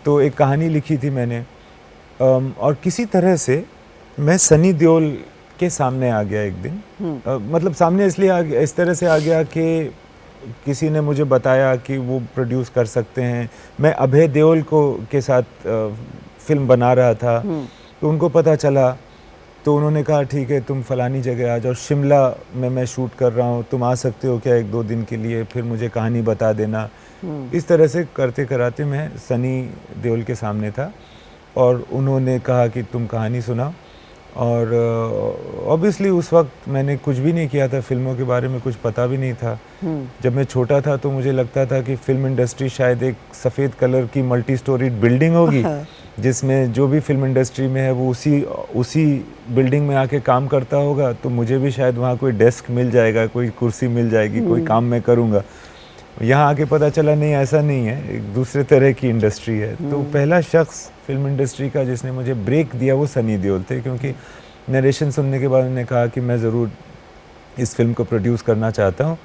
तो एक कहानी लिखी थी मैंने, और किसी तरह से मैं सनी देओल के सामने आ गया एक दिन। मतलब सामने इसलिए आ गया, इस तरह से आ गया कि किसी ने मुझे बताया कि वो प्रोड्यूस कर सकते हैं। मैं अभय देओल के साथ फिल्म बना रहा था, तो उनको पता चला, तो उन्होंने कहा ठीक है तुम फलानी जगह आ जाओ, शिमला में मैं शूट कर रहा हूँ, तुम आ सकते हो क्या 1-2 दिन के लिए, फिर मुझे कहानी बता देना। इस तरह से करते कराते मैं सनी देओल के सामने था और उन्होंने कहा कि तुम कहानी सुनाओ। और ऑब्वियसली उस वक्त मैंने कुछ भी नहीं किया था, फिल्मों के बारे में कुछ पता भी नहीं था। जब मैं छोटा था तो मुझे लगता था कि फिल्म इंडस्ट्री शायद एक सफ़ेद कलर की मल्टी स्टोरीड बिल्डिंग होगी जिसमें जो भी फिल्म इंडस्ट्री में है वो उसी बिल्डिंग में आके काम करता होगा, तो मुझे भी शायद वहाँ कोई डेस्क मिल जाएगा, कोई कुर्सी मिल जाएगी, कोई काम मैं करूँगा। यहाँ आके पता चला नहीं, ऐसा नहीं है, एक दूसरे तरह की इंडस्ट्री है। तो पहला शख्स फिल्म इंडस्ट्री का जिसने मुझे ब्रेक दिया वो सनी देओल थे, क्योंकि नरेशन सुनने के बाद उन्होंने कहा कि मैं ज़रूर इस फिल्म को प्रोड्यूस करना चाहता हूँ।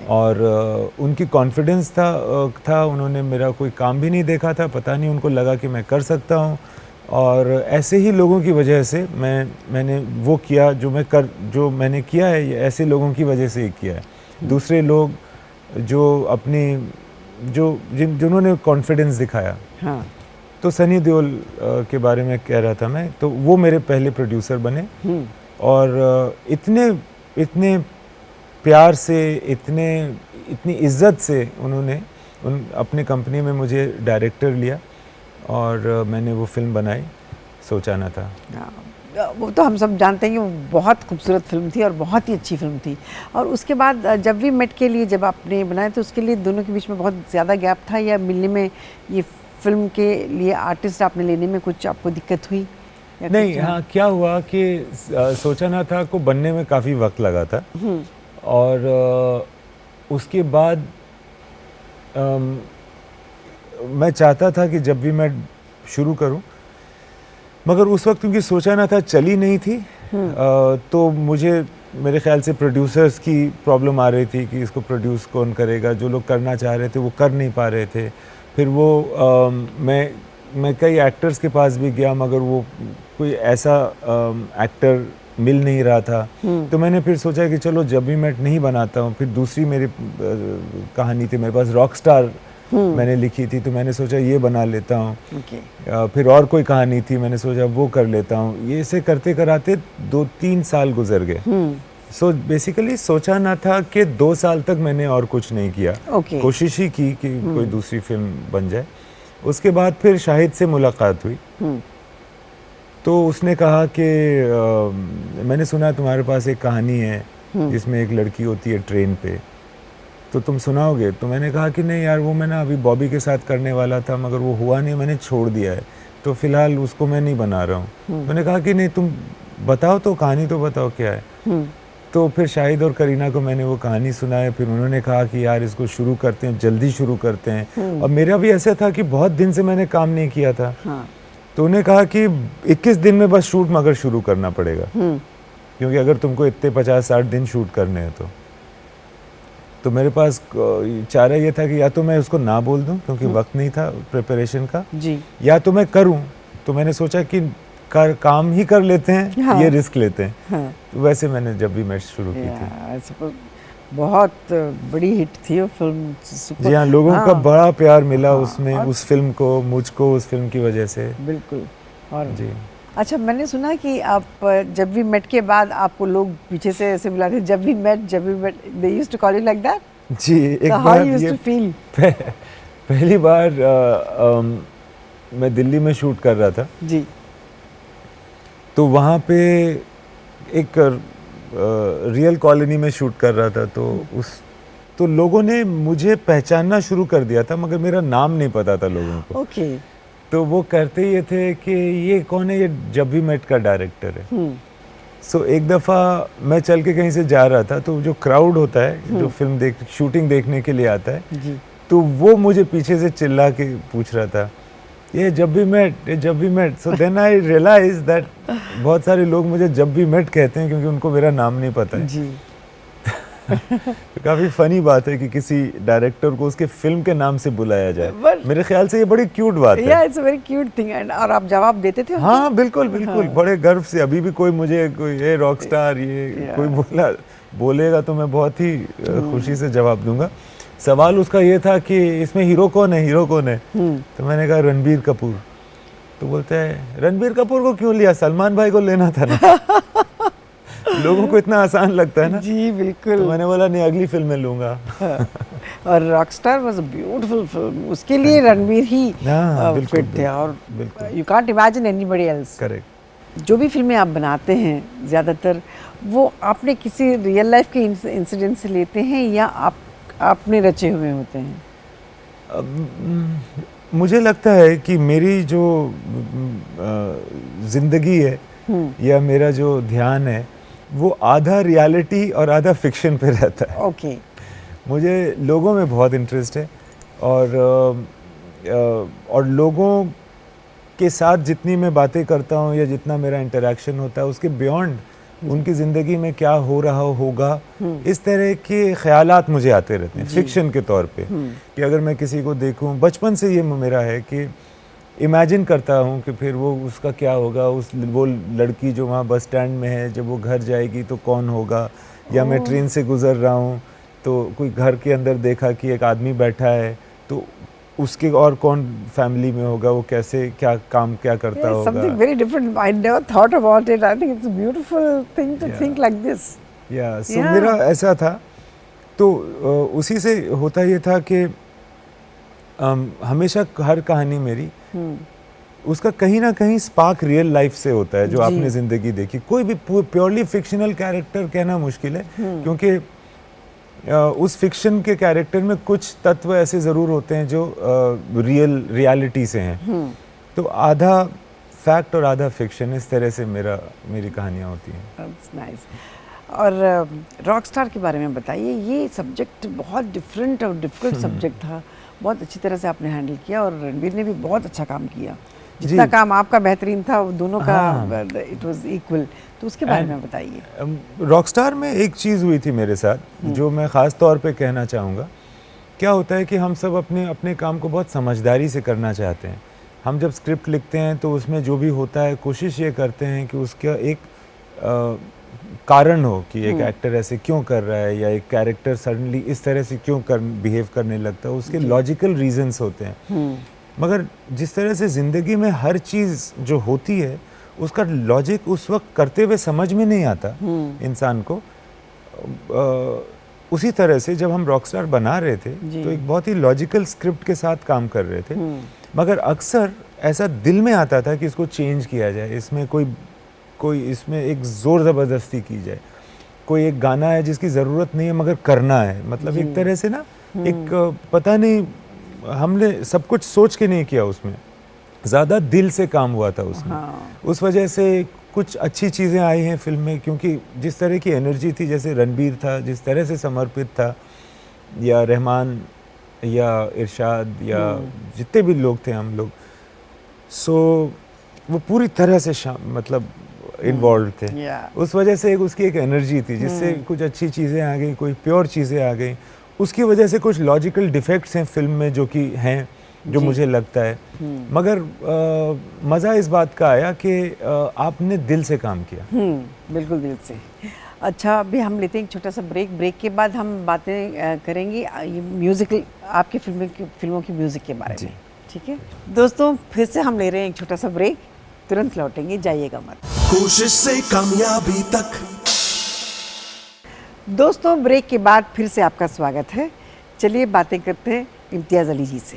और उनकी कॉन्फिडेंस था, उन्होंने मेरा कोई काम भी नहीं देखा था, पता नहीं उनको लगा कि मैं कर सकता हूँ। और ऐसे ही लोगों की वजह से मैंने वो किया जो मैंने किया है, ये ऐसे लोगों की वजह से ही किया है। दूसरे लोग जो जिन्होंने कॉन्फिडेंस दिखाया। हाँ। तो सनी देओल के बारे में कह रहा था मैं, तो वो मेरे पहले प्रोड्यूसर बने। और इतने प्यार से, इतनी इज्जत से उन्होंने अपने कंपनी में मुझे डायरेक्टर लिया और मैंने वो फिल्म बनाई, सोचा ना था। वो तो हम सब जानते हैं कि वो बहुत खूबसूरत फिल्म थी और बहुत ही अच्छी फिल्म थी। और उसके बाद जब वी मेट के लिए जब आपने बनाया तो उसके लिए दोनों के बीच में बहुत ज़्यादा गैप था, या मिलने में, ये फिल्म के लिए आर्टिस्ट आपने लेने में कुछ आपको दिक्कत हुई? नहीं, हाँ, क्या हुआ कि सोचा ना था को बनने में काफ़ी वक्त लगा था। और उसके बाद मैं चाहता था कि जब भी मैं शुरू करूं, मगर उस वक्त क्योंकि सोचा ना था चली नहीं थी, तो मुझे मेरे ख्याल से प्रोड्यूसर्स की प्रॉब्लम आ रही थी कि इसको प्रोड्यूस कौन करेगा। जो लोग करना चाह रहे थे वो कर नहीं पा रहे थे। फिर वो मैं कई एक्टर्स के पास भी गया, मगर वो कोई ऐसा एक्टर मिल नहीं रहा था। तो मैंने फिर सोचा कि चलो जब भी मैं नहीं बनाता हूँ, फिर दूसरी मेरी कहानी थी, मेरे पास रॉक स्टार मैंने लिखी थी, तो मैंने सोचा ये बना लेता हूँ। फिर और कोई कहानी थी, मैंने सोचा वो कर लेता हूँ। ये ऐसे करते कराते 2-3 साल गुजर गए। सो बेसिकली सोचा ना था कि 2 साल तक मैंने और कुछ नहीं किया। कोशिश ही की कि कोई दूसरी फिल्म बन जाए। उसके बाद फिर शाहिद से मुलाकात हुई, तो उसने कहा कि मैंने सुना तुम्हारे पास एक कहानी है जिसमें एक लड़की होती है ट्रेन पे, तो तुम सुनाओगे? तो मैंने कहा कि नहीं यार, वो मैं ना अभी बॉबी के साथ करने वाला था, मगर वो हुआ नहीं, मैंने छोड़ दिया है, तो फिलहाल उसको मैं नहीं बना रहा हूँ। मैंने कहा कि नहीं, तुम बताओ तो, कहानी तो बताओ क्या है। तो फिर शाहिद और करीना को मैंने वो कहानी सुनाई, फिर उन्होंने कहा कि यार इसको शुरू करते हैं, जल्दी शुरू करते हैं। और मेरा भी ऐसा था कि बहुत दिन से मैंने काम नहीं किया था। हाँ। तो उन्हें कहा कि 21 दिन में बस शूट मगर शुरू करना पड़ेगा, क्योंकि अगर तुमको इतने 50-60 दिन शूट करने हैं तो मेरे पास चारा ये था कि या तो मैं उसको ना बोल दूं क्योंकि वक्त नहीं था प्रिपरेशन का जी। या तो मैं करूं। तो मैंने सोचा कि काम ही कर लेते हैं, हाँ। ये रिस्क लेते हैं। हाँ। तो वैसे मैंने जब भी मैच शुरू की थी। बहुत बड़ी हिट थी वो फिल्म, सुपर। जी हाँ, लोगों हाँ। का बड़ा प्यार मिला हाँ, उसमें, और उस फिल्म को, मुझको उस फिल्म की वजह से। बिल्कुल। और जी। अच्छा, मैंने सुना कि आप जब भी मेट के बाद आपको लोग पीछे से ऐसे बुलाते, जब भी met, they used to call you like that. जी, एक हाउ बार यू यूज्ड ये टू फील? पहली बार मैं दिल्ली में शूट कर रहा था। जी। तो वहाँ पे एक रियल कॉलोनी में शूट कर रहा था। तो लोगों ने मुझे पहचानना शुरू कर दिया था, मगर मेरा नाम नहीं पता था लोगों को। ओके। तो वो करते ये थे कि ये कौन है, ये जब भी मेट का डायरेक्टर है। सो एक दफ़ा मैं चल के कहीं से जा रहा था, तो जो क्राउड होता है जो फिल्म शूटिंग देखने के लिए आता है, जी। तो वो मुझे पीछे से चिल्ला के पूछ रहा था, ये जब भी मेट, ये जब भी met. So then I realize that बहुत सारे लोग मुझे जब भी मेट कहते हैं क्योंकि उनको मेरा नाम नहीं पता है। जी। तो काफ़ी फनी बात है कि किसी डायरेक्टर को उसके फिल्म के नाम से बुलाया जाए। But- मेरे ख्याल से ये बड़ी क्यूट बात है। या it's a very cute thing. And और आप जवाब देते थे? हाँ, बिल्कुल बिल्कुल। बड़े गर्व से। अभी भी कोई मुझे ये रॉक स्टार ये कोई बोलेगा तो मैं बहुत ही खुशी से जवाब दूंगा। सवाल उसका ये था कि इसमें हीरो कौन है, हीरो कौन है? तो मैंने कहा रणबीर कपूर। तो बोलते हैं रणबीर कपूर को क्यों लिया, सलमान भाई को लेना था ना। लोगों को इतना आसान लगता है ना। जी बिल्कुल। तो मैंने बोला नहीं, अगली फिल्म में लूंगा। और Rockstar was a beautiful film, उसके लिए रणबीर ही बिल्कुल, फिट थे। और बिल्कुल। You can't imagine anybody else. Correct. जो भी फिल्में आप बनाते हैं ज़्यादातर वो आपने किसी रियल लाइफ के इंसिडेंट से लेते हैं या आपने रचे हुए होते हैं? मुझे लगता है कि मेरी जो जिंदगी है या मेरा जो ध्यान है वो आधा रियलिटी और आधा फिक्शन पे रहता है। ओके। मुझे लोगों में बहुत इंटरेस्ट है और लोगों के साथ जितनी मैं बातें करता हूँ या जितना मेरा इंटरेक्शन होता है उसके बियॉन्ड उनकी ज़िंदगी में क्या हो रहा होगा, इस तरह के ख्यालात मुझे आते रहते हैं फिक्शन के तौर पे। कि अगर मैं किसी को देखूं, बचपन से ये मेरा है कि इमेजिन करता हूँ कि फिर वो उसका क्या होगा, वो लड़की जो वहाँ बस स्टैंड में है जब वो घर जाएगी तो कौन होगा, या मैं ट्रेन से गुज़र रहा हूँ तो कोई घर के अंदर देखा कि एक आदमी बैठा है तो उसके और कौन फैमिली में होगा, वो कैसे क्या काम क्या करता होगा। Something very different. I never thought about it. I think it's a beautiful thing to think like this. सो मेरा ऐसा था। तो उसी से होता ये था कि हमेशा हर कहानी मेरी उसका कहीं ना कहीं स्पार्क रियल लाइफ से होता है जो आपने ज़िंदगी देखी। कोई भी प्योरली फिक्शनल कैरेक्टर कहना मुश्किल है क्योंकि उस फिक्शन के कैरेक्टर में कुछ तत्व ऐसे ज़रूर होते हैं जो रियलिटी से हैं। तो आधा फैक्ट और आधा फिक्शन, इस तरह से मेरी कहानियाँ होती हैं। That's nice. और रॉकस्टार के बारे में बताइए। ये सब्जेक्ट बहुत डिफरेंट और डिफिकल्ट सब्जेक्ट था, बहुत अच्छी तरह से आपने हैंडल किया और रणबीर ने भी बहुत अच्छा काम किया। जितना काम आपका बेहतरीन था वो दोनों का इट वाज इक्वल। तो उसके बारे में बताइए। रॉकस्टार में एक चीज़ हुई थी मेरे साथ जो मैं ख़ास तौर पे कहना चाहूँगा। क्या होता है कि हम सब अपने काम को बहुत समझदारी से करना चाहते हैं। हम जब स्क्रिप्ट लिखते हैं तो उसमें जो भी होता है कोशिश ये करते हैं कि उसका एक कारण हो कि एक एक्टर ऐसे क्यों कर रहा है या एक कैरेक्टर सडनली इस तरह से क्यों बिहेव करने लगता है, उसके लॉजिकल रीजंस होते हैं। मगर जिस तरह से ज़िंदगी में हर चीज़ जो होती है उसका लॉजिक उस वक्त करते हुए समझ में नहीं आता इंसान को। उसी तरह से जब हम रॉकस्टार बना रहे थे तो एक बहुत ही लॉजिकल स्क्रिप्ट के साथ काम कर रहे थे, मगर अक्सर ऐसा दिल में आता था कि इसको चेंज किया जाए, इसमें कोई इसमें एक ज़ोर ज़बरदस्ती की जाए। कोई एक गाना है जिसकी ज़रूरत नहीं है मगर करना है, मतलब एक तरह से ना एक पता नहीं, हमने सब कुछ सोच के नहीं किया, उसमें ज़्यादा दिल से काम हुआ था उसमें। उस वजह से कुछ अच्छी चीज़ें आई हैं फिल्म में, क्योंकि जिस तरह की एनर्जी थी, जैसे रणबीर था जिस तरह से समर्पित था, या रहमान या इरशाद या जितने भी लोग थे हम लोग, सो वो पूरी तरह से मतलब इन्वॉल्व थे। उस वजह से उसकी एक एनर्जी थी जिससे कुछ अच्छी चीज़ें आ गई, कोई प्योर चीज़ें आ गई। उसकी वजह से कुछ लॉजिकल डिफेक्ट्स हैं फिल्म में जो कि हैं, जो मुझे लगता है, मगर मज़ा इस बात का आया कि आपने दिल से काम किया। बिल्कुल दिल से। अच्छा, अभी हम लेते हैं एक छोटा सा ब्रेक के बाद हम बातें करेंगे ये म्यूज़िकल, आपकी फिल्मों की म्यूज़िक के बारे में, ठीक है दोस्तों? फिर से हम ले रहे हैं एक छोटा सा ब्रेक, तुरंत लौटेंगे, जाइएगा मत। कोशिश से कामयाबी तक। दोस्तों, ब्रेक के बाद फिर से आपका स्वागत है। चलिए बातें करते हैं इम्तियाज़ अली जी से।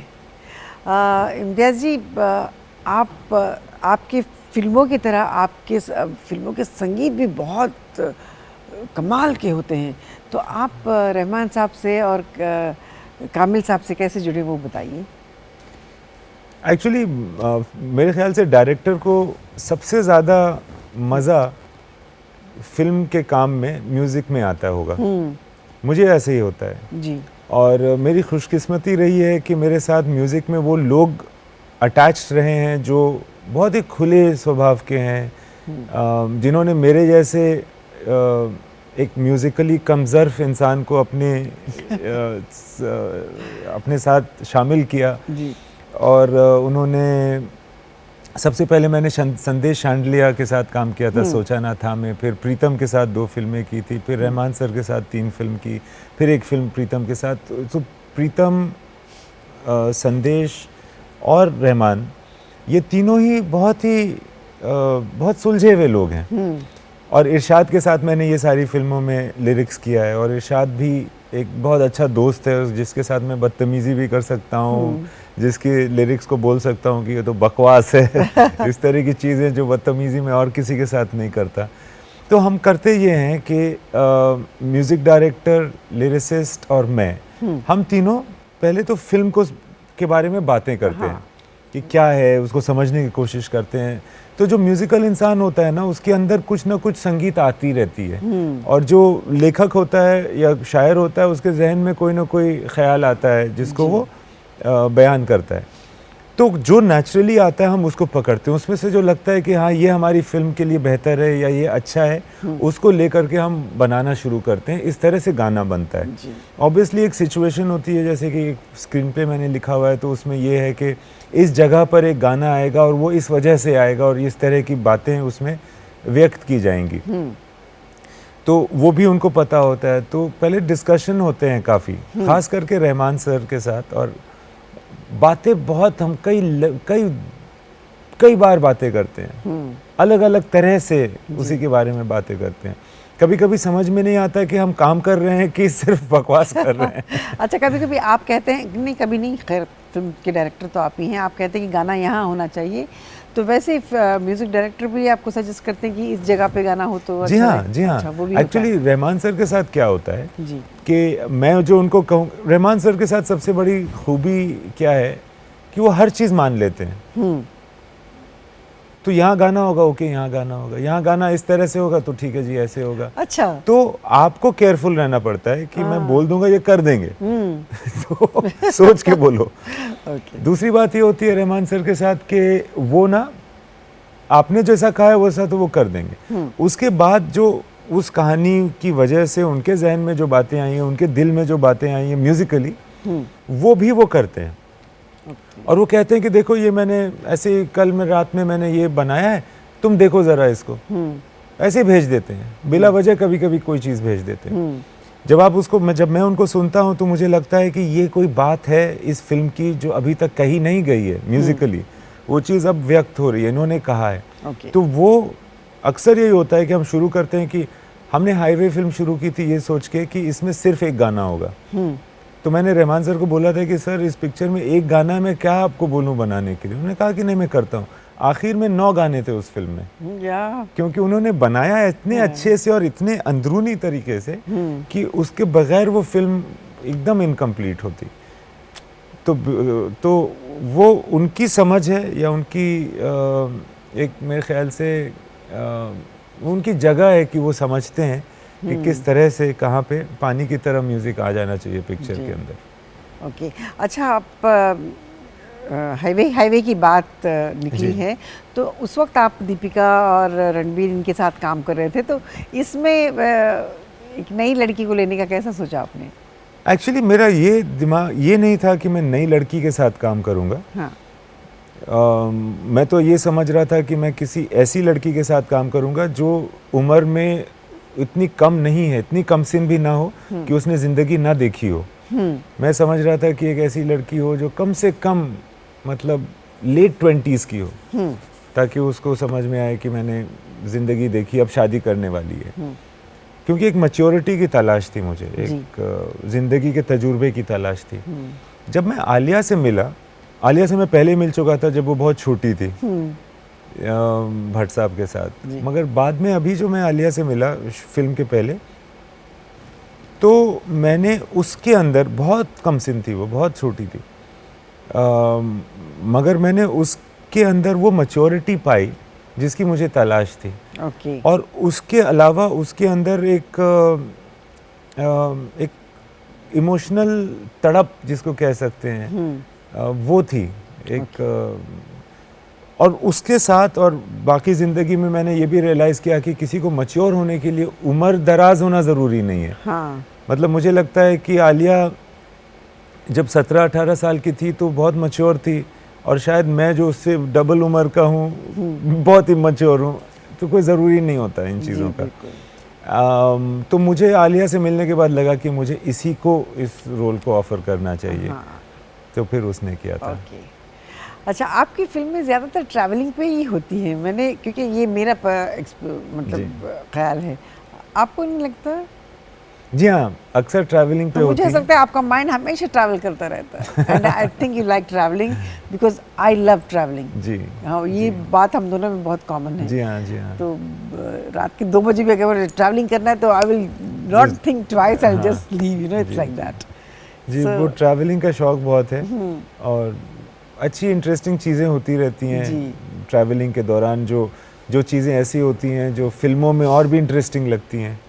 इम्तियाज़ जी, आपकी फिल्मों की तरह आपके फिल्मों के संगीत भी बहुत कमाल के होते हैं, तो आप रहमान साहब से और कामिल साहब से कैसे जुड़े वो बताइए। एक्चुअली मेरे ख्याल से डायरेक्टर को सबसे ज़्यादा मज़ा फिल्म के काम में म्यूज़िक में आता होगा। मुझे ऐसे ही होता है जी। और मेरी खुशकिस्मती रही है कि मेरे साथ म्यूज़िक में वो लोग अटैच्ड रहे हैं जो बहुत ही खुले स्वभाव के हैं, जिन्होंने मेरे जैसे एक म्यूज़िकली कमज़र्फ इंसान को अपने साथ शामिल किया जी। और उन्होंने सबसे पहले मैंने संदेश शांडलिया के साथ काम किया था, सोचा ना था में, फिर प्रीतम के साथ 2 फिल्में की थी, फिर रहमान सर के साथ 3 फिल्म की, फिर एक फिल्म प्रीतम के साथ। तो प्रीतम, संदेश और रहमान, ये तीनों ही बहुत सुलझे हुए लोग हैं। और इरशाद के साथ मैंने ये सारी फिल्मों में लिरिक्स किया है, और इरशाद भी एक बहुत अच्छा दोस्त है जिसके साथ मैं बदतमीज़ी भी कर सकता हूँ, जिसके लिरिक्स को बोल सकता हूँ कि ये तो बकवास है इस तरह की चीज़ें जो बदतमीज़ी में और किसी के साथ नहीं करता। तो हम करते ये हैं कि म्यूज़िक डायरेक्टर, लिरिसिस्ट और मैं, हम तीनों पहले तो फिल्म के बारे में बातें करते हैं कि क्या है, उसको समझने की कोशिश करते हैं। तो जो म्यूज़िकल इंसान होता है ना, उसके अंदर कुछ ना कुछ संगीत आती रहती है, और जो लेखक होता है या शायर होता है, उसके जहन में कोई ना कोई ख्याल आता है जिसको वो बयान करता है। तो जो नेचुरली आता है हम उसको पकड़ते हैं, उसमें से जो लगता है कि हाँ ये हमारी फिल्म के लिए बेहतर है या ये अच्छा है, उसको लेकर के हम बनाना शुरू करते हैं। इस तरह से गाना बनता है। ऑब्वियसली एक सिचुएशन होती है, जैसे कि एक स्क्रीन प्ले मैंने लिखा हुआ है, तो उसमें ये है कि इस जगह पर एक गाना आएगा और वो इस वजह से आएगा, और इस तरह की बातें उसमें व्यक्त की जाएंगी। तो वो भी उनको पता होता है। तो पहले डिस्कशन होते हैं काफ़ी, खास करके रहमान सर के साथ, और बातें बहुत हम कई बार बातें करते हैं, अलग अलग तरह से उसी के बारे में बातें करते हैं। कभी कभी समझ में नहीं आता कि हम काम कर रहे हैं कि सिर्फ बकवास कर रहे हैं। अच्छा, कभी कभी आप कहते हैं, नहीं कभी नहीं, खैर फिल्म के डायरेक्टर तो आप ही हैं, आप कहते हैं कि गाना यहाँ होना चाहिए, तो वैसे म्यूजिक डायरेक्टर भी आपको सजेस्ट करते हैं कि इस जगह पे गाना हो तो जी हाँ, जी हाँ। एक्चुअली रहमान सर के साथ क्या होता है जी, कि मैं जो उनको कहूँ, रहमान सर के साथ सबसे बड़ी खूबी क्या है कि वो हर चीज़ मान लेते हैं। तो यहाँ गाना होगा, ओके यहाँ गाना होगा, यहाँ गाना इस तरह से होगा तो ठीक है जी, ऐसे होगा। अच्छा, तो आपको केयरफुल रहना पड़ता है कि मैं बोल दूंगा ये कर देंगे तो सोच के बोलो। दूसरी बात ये होती है रहमान सर के साथ कि वो ना, आपने जैसा कहा है वैसा तो वो कर देंगे। उसके बाद जो उस कहानी की वजह से उनके जहन में जो बातें आई हैं, उनके दिल में जो बातें आई हैं म्यूजिकली, वो भी वो करते हैं। और वो कहते हैं कि देखो ये मैंने ऐसे कल में रात में मैंने ये बनाया है, तुम देखो ज़रा इसको। ऐसे भेज देते हैं बिला वजह, कभी कभी कोई चीज़ भेज देते हैं। जब आप उसको जब मैं उनको सुनता हूँ तो मुझे लगता है कि ये कोई बात है इस फिल्म की जो अभी तक कही नहीं गई है म्यूजिकली, वो चीज़ अब व्यक्त हो रही है, इन्होंने कहा है। तो वो अक्सर यही होता है कि हम शुरू करते हैं कि हमने हाईवे फिल्म शुरू की थी ये सोच के कि इसमें सिर्फ एक गाना होगा। तो मैंने रहमान सर को बोला था कि सर इस पिक्चर में एक गाना है, मैं क्या आपको बोलूं बनाने के लिए। उन्होंने कहा कि नहीं मैं करता हूँ। आखिर में 9 गाने थे उस फिल्म में, क्योंकि उन्होंने बनाया इतने अच्छे से और इतने अंदरूनी तरीके से कि उसके बगैर वो फिल्म एकदम इनकम्प्लीट होती। तो वो उनकी समझ है या उनकी एक मेरे ख्याल से उनकी जगह है कि वो समझते हैं कि किस तरह से कहाँ पे पानी की तरह म्यूज़िक आ जाना चाहिए पिक्चर जी। के अंदर। ओके, अच्छा, आप हाईवे की बात निकली जी। है, तो उस वक्त आप दीपिका और रणबीर इनके साथ काम कर रहे थे, तो इसमें एक नई लड़की को लेने का कैसा सोचा आपने? एक्चुअली मेरा ये दिमाग ये नहीं था कि मैं नई लड़की के साथ काम करूँगा। हाँ, मैं तो ये समझ रहा था कि मैं किसी ऐसी लड़की के साथ काम करूँगा जो उम्र में इतनी कम नहीं है, इतनी कम सिन भी ना हो कि उसने ज़िंदगी ना देखी हो। मैं समझ रहा था कि एक ऐसी लड़की हो जो कम से कम मतलब लेट 20s की हो, ताकि उसको समझ में आए कि मैंने ज़िंदगी देखी, अब शादी करने वाली है। क्योंकि एक मैच्योरिटी की तलाश थी मुझे, एक ज़िंदगी के तजुर्बे की तलाश थी। जब मैं आलिया से मिला, आलिया से मैं पहले मिल चुका था जब वो बहुत छोटी थी, भट्ट साहब के साथ। मगर बाद में अभी जो मैं आलिया से मिला फिल्म के पहले, तो मैंने उसके अंदर, बहुत कम सिन थी वो, बहुत छोटी थी, मगर मैंने उसके अंदर वो मैच्योरिटी पाई जिसकी मुझे तलाश थी। ओके, और उसके अलावा उसके अंदर एक इमोशनल तड़प जिसको कह सकते हैं, वो थी एक। और उसके साथ और बाकी ज़िंदगी में मैंने ये भी रियलाइज़ किया कि किसी को मैच्योर होने के लिए उम्र दराज होना ज़रूरी नहीं है। हाँ, मतलब मुझे लगता है कि आलिया जब 17-18 साल की थी तो बहुत मैच्योर थी, और शायद मैं जो उससे डबल उम्र का हूँ बहुत ही मैच्योर हूँ, तो कोई ज़रूरी नहीं होता इन चीज़ों का। तो मुझे आलिया से मिलने के बाद लगा कि मुझे इसी को इस रोल को ऑफ़र करना चाहिए। हाँ, तो फिर उसने किया था। ओके। अच्छा, आपकी फिल्म में ज़्यादातर ट्रैवलिंग पे ही होती है, मैंने, क्योंकि ये मेरा मतलब ख्याल है, आपको नहीं लगता? जी हाँ, अक्सर ट्रैवलिंग पे तो होती मुझे ऐसा है। लगता है आपका माइंड हमेशा ट्रैवल करता रहता है, and I think you like travelling because I love travelling. जी हाँ, ये बात हम दोनों में बहुत कॉमन है। जी हाँ जी हाँ। तो रात के 2 बजे भी अगर ट्रैवलिंग करना है तो I will not think twice, I will just leave, you know, it's like that. जी, वो ट्रैवलिंग का शौक बहुत है, और अच्छी इंटरेस्टिंग चीज़ें होती रहती हैं जी। ट्रैवलिंग के दौरान। जो चीज़ें ऐसी होती हैं जो फिल्मों में और भी इंटरेस्टिंग लगती हैं,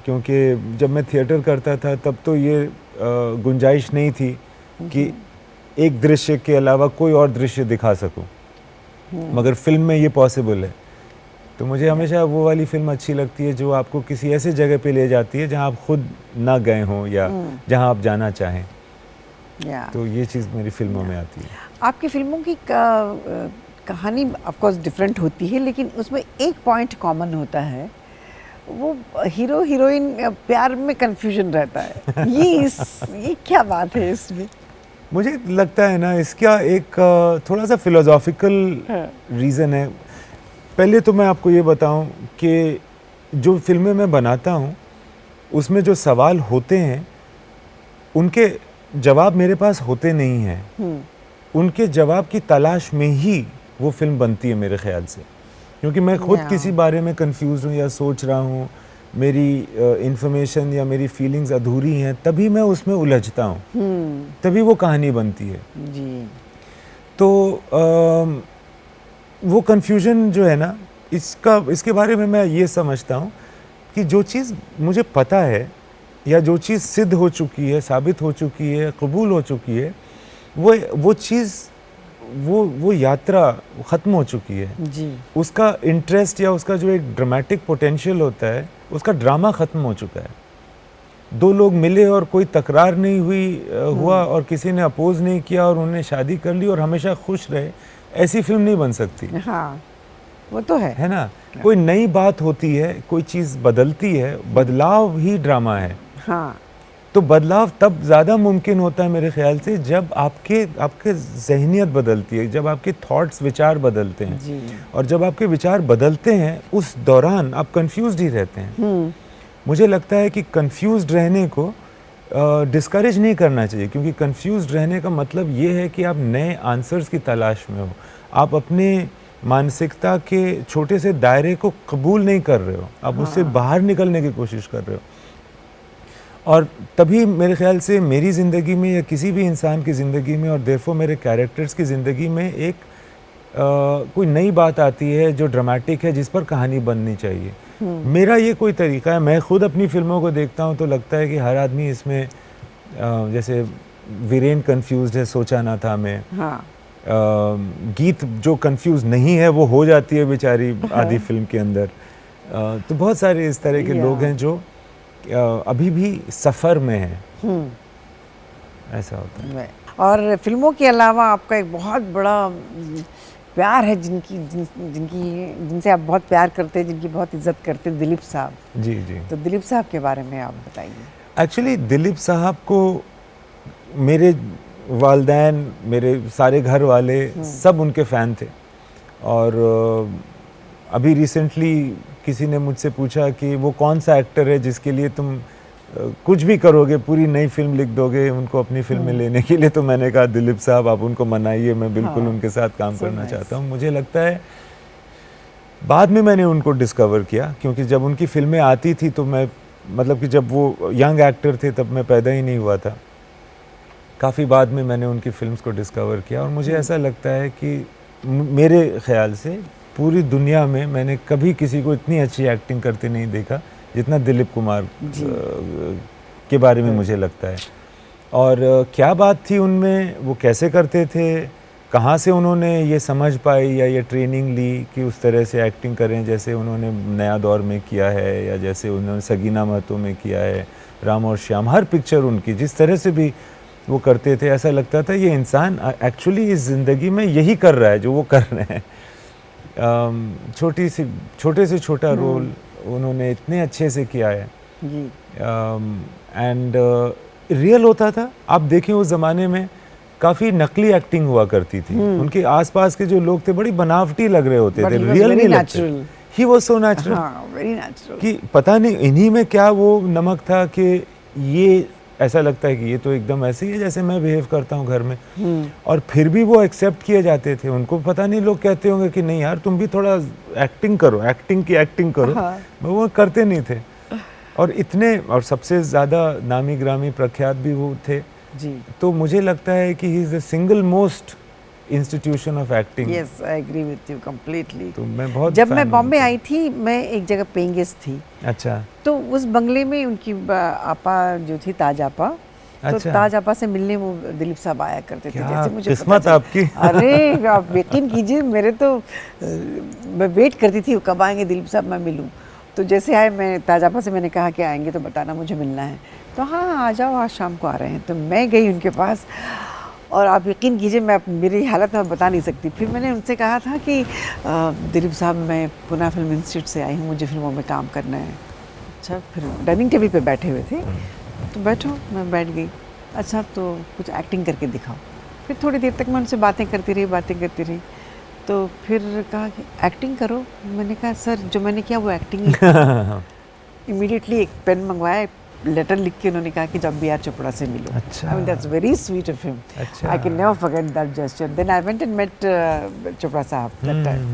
क्योंकि जब मैं थिएटर करता था तब तो ये गुंजाइश नहीं थी कि एक दृश्य के अलावा कोई और दृश्य दिखा सकूं, मगर फिल्म में ये पॉसिबल है। तो मुझे हमेशा वो वाली फिल्म अच्छी लगती है जो आपको किसी ऐसे जगह पे ले जाती है जहां आप खुद ना गए हों या जहां आप जाना चाहें। तो ये चीज़ मेरी फिल्मों में आती है। आपकी फिल्मों की कहानी ऑफ कोर्स डिफरेंट होती है, लेकिन उसमें एक पॉइंट कॉमन होता है, वो हीरो हीरोइन प्यार में कंफ्यूजन रहता है। ये क्या बात है इसमें? मुझे लगता है ना, इसका एक थोड़ा सा फिलोसॉफिकल रीज़न है। पहले तो मैं आपको ये बताऊं कि जो फिल्में मैं बनाता हूं उसमें जो सवाल होते हैं उनके जवाब मेरे पास होते नहीं हैं। उनके जवाब की तलाश में ही वो फिल्म बनती है मेरे ख्याल से, क्योंकि मैं खुद किसी बारे में कंफ्यूज हूँ या सोच रहा हूँ, मेरी इंफॉर्मेशन या मेरी फीलिंग्स अधूरी हैं, तभी मैं उसमें उलझता हूँ, तभी वो कहानी बनती है। जी। तो वो कंफ्यूजन जो है ना, इसके बारे में मैं ये समझता हूँ कि जो चीज़ मुझे पता है या जो चीज़ सिद्ध हो चुकी है, साबित हो चुकी है, कबूल हो चुकी है, वो चीज़, वो यात्रा ख़त्म हो चुकी है। जी। उसका इंटरेस्ट या उसका जो एक ड्रामेटिक पोटेंशियल होता है, उसका ड्रामा ख़त्म हो चुका है। दो लोग मिले और कोई तकरार नहीं हुआ और किसी ने अपोज नहीं किया और उन्होंने शादी कर ली और हमेशा खुश रहे, ऐसी फिल्म नहीं बन सकती। हाँ, वो तो है ना। कोई नई बात होती है, कोई चीज़ बदलती है, बदलाव ही ड्रामा है। हाँ। तो बदलाव तब ज़्यादा मुमकिन होता है मेरे ख्याल से जब आपके ज़हनियत बदलती है, जब आपके थॉट्स, विचार बदलते हैं। जी। और जब आपके विचार बदलते हैं उस दौरान आप कंफ्यूज्ड ही रहते हैं। मुझे लगता है कि कंफ्यूज्ड रहने को डिस्करेज नहीं करना चाहिए, क्योंकि कंफ्यूज्ड रहने का मतलब ये है कि आप नए आंसर्स की तलाश में हो, आप अपने मानसिकता के छोटे से दायरे को कबूल नहीं कर रहे हो, आप उससे बाहर निकलने की कोशिश कर रहे हो। और तभी मेरे ख्याल से मेरी ज़िंदगी में या किसी भी इंसान की ज़िंदगी में और देयरफॉर मेरे कैरेक्टर्स की ज़िंदगी में एक कोई नई बात आती है जो ड्रामेटिक है, जिस पर कहानी बननी चाहिए। मेरा ये कोई तरीका है। मैं खुद अपनी फिल्मों को देखता हूँ तो लगता है कि हर आदमी इसमें जैसे वीरेन कंफ्यूज्ड है, सोचा ना था मैं। हाँ, गीत जो कंफ्यूज नहीं है वो हो जाती है बेचारी आधी फिल्म के अंदर। तो बहुत सारे इस तरह के लोग हैं जो अभी भी सफ़र में हैं। ऐसा होता है। और फिल्मों के अलावा आपका एक बहुत बड़ा प्यार है जिनसे आप बहुत प्यार करते हैं, जिनकी बहुत इज्जत करते हैं, दिलीप साहब। जी जी। तो दिलीप साहब के बारे में आप बताइए। एक्चुअली दिलीप साहब को मेरे वालिदैन, मेरे सारे घर वाले सब उनके फ़ैन थे। और अभी रिसेंटली किसी ने मुझसे पूछा कि वो कौन सा एक्टर है जिसके लिए तुम कुछ भी करोगे, पूरी नई फिल्म लिख दोगे उनको अपनी फिल्म में लेने के लिए। तो मैंने कहा दिलीप साहब आप उनको मनाइए, मैं बिल्कुल उनके साथ काम करना चाहता हूँ। मुझे लगता है बाद में मैंने उनको डिस्कवर किया, क्योंकि जब उनकी फिल्में आती थी तो मैं, मतलब कि जब वो यंग एक्टर थे तब मैं पैदा ही नहीं हुआ था। काफ़ी बाद में मैंने उनकी फिल्म्स को डिस्कवर किया और मुझे ऐसा लगता है कि मेरे ख्याल से पूरी दुनिया में मैंने कभी किसी को इतनी अच्छी एक्टिंग करते नहीं देखा जितना दिलीप कुमार के बारे में मुझे लगता है। और क्या बात थी उनमें, वो कैसे करते थे, कहाँ से उन्होंने ये समझ पाई या ये ट्रेनिंग ली कि उस तरह से एक्टिंग करें जैसे उन्होंने नया दौर में किया है या जैसे उन्होंने सगीना महतो में किया है, राम और श्याम, हर पिक्चर उनकी जिस तरह से भी वो करते थे, ऐसा लगता था ये इंसान एक्चुअली इस ज़िंदगी में यही कर रहा है जो वो कर रहे हैं। छोटे से छोटा रोल उन्होंने इतने अच्छे से किया है जी। एंड रियल होता था। आप देखें उस ज़माने में काफ़ी नकली एक्टिंग हुआ करती थी। उनके आसपास के जो लोग थे बड़ी बनावटी लग रहे होते थे, रियल नहीं लगते। He was so natural, very natural, कि पता नहीं इन्हीं में क्या वो नमक था कि ये ऐसा लगता है कि ये तो एकदम ऐसे ही है जैसे मैं बिहेव करता हूँ घर में। और फिर भी वो एक्सेप्ट किए जाते थे। उनको पता नहीं, लोग कहते होंगे कि नहीं यार तुम भी थोड़ा एक्टिंग करो, एक्टिंग करो। वो करते नहीं थे। और इतने, और सबसे ज़्यादा नामी ग्रामी प्रख्यात भी वो थे जी। तो मुझे लगता है कि he is the single most institution of acting. Yes, I agree with you completely. तो मैं बहुत, जब मैं बॉम्बे आई थी, मैं एक जगह पेइंग गेस्ट थी। अच्छा। तो उस बंगले में उनकी आपा जो थी, ताज आपा, तो अच्छा। ताज आपा से मिलने वो दिलीप साहब आया करते थे। जैसे मुझे किस्मत आपकी। अरे आप यकीन कीजिए, मेरे तो मैं वेट करती थी कब आएंगे दिलीप साहब, मैं मिलूं। तो जैसे आए, मैं ताज आपा से मैंने कहा कि आएंगे तो बताना, मुझे मिलना है। तो हाँ आ जाओ, आज शाम को आ रहे हैं। तो मैं गई उनके पास और आप यकीन कीजिए मैं मेरी हालत मैं बता नहीं सकती। फिर मैंने उनसे कहा था कि दिलीप साहब मैं पुणे फिल्म इंस्टीट्यूट से आई हूँ, मुझे फिल्मों में काम करना है। अच्छा, फिर डाइनिंग टेबल पे बैठे हुए थे, तो बैठो, मैं बैठ गई। अच्छा तो कुछ एक्टिंग करके दिखाओ। फिर थोड़ी देर तक मैं उनसे बातें करती रही। तो फिर कहा कि एक्टिंग करो। मैंने कहा सर जो मैंने किया वो एक्टिंग ही। इमीडिएटली एक पेन मंगवाया, लेटर लिख के उन्होंने कहा कि जब बी आर चोपड़ा से मिलो। अच्छा। I mean that's very sweet of him. अच्छा। I can never forget that gesture. Then I went and met Chopra साहब that time.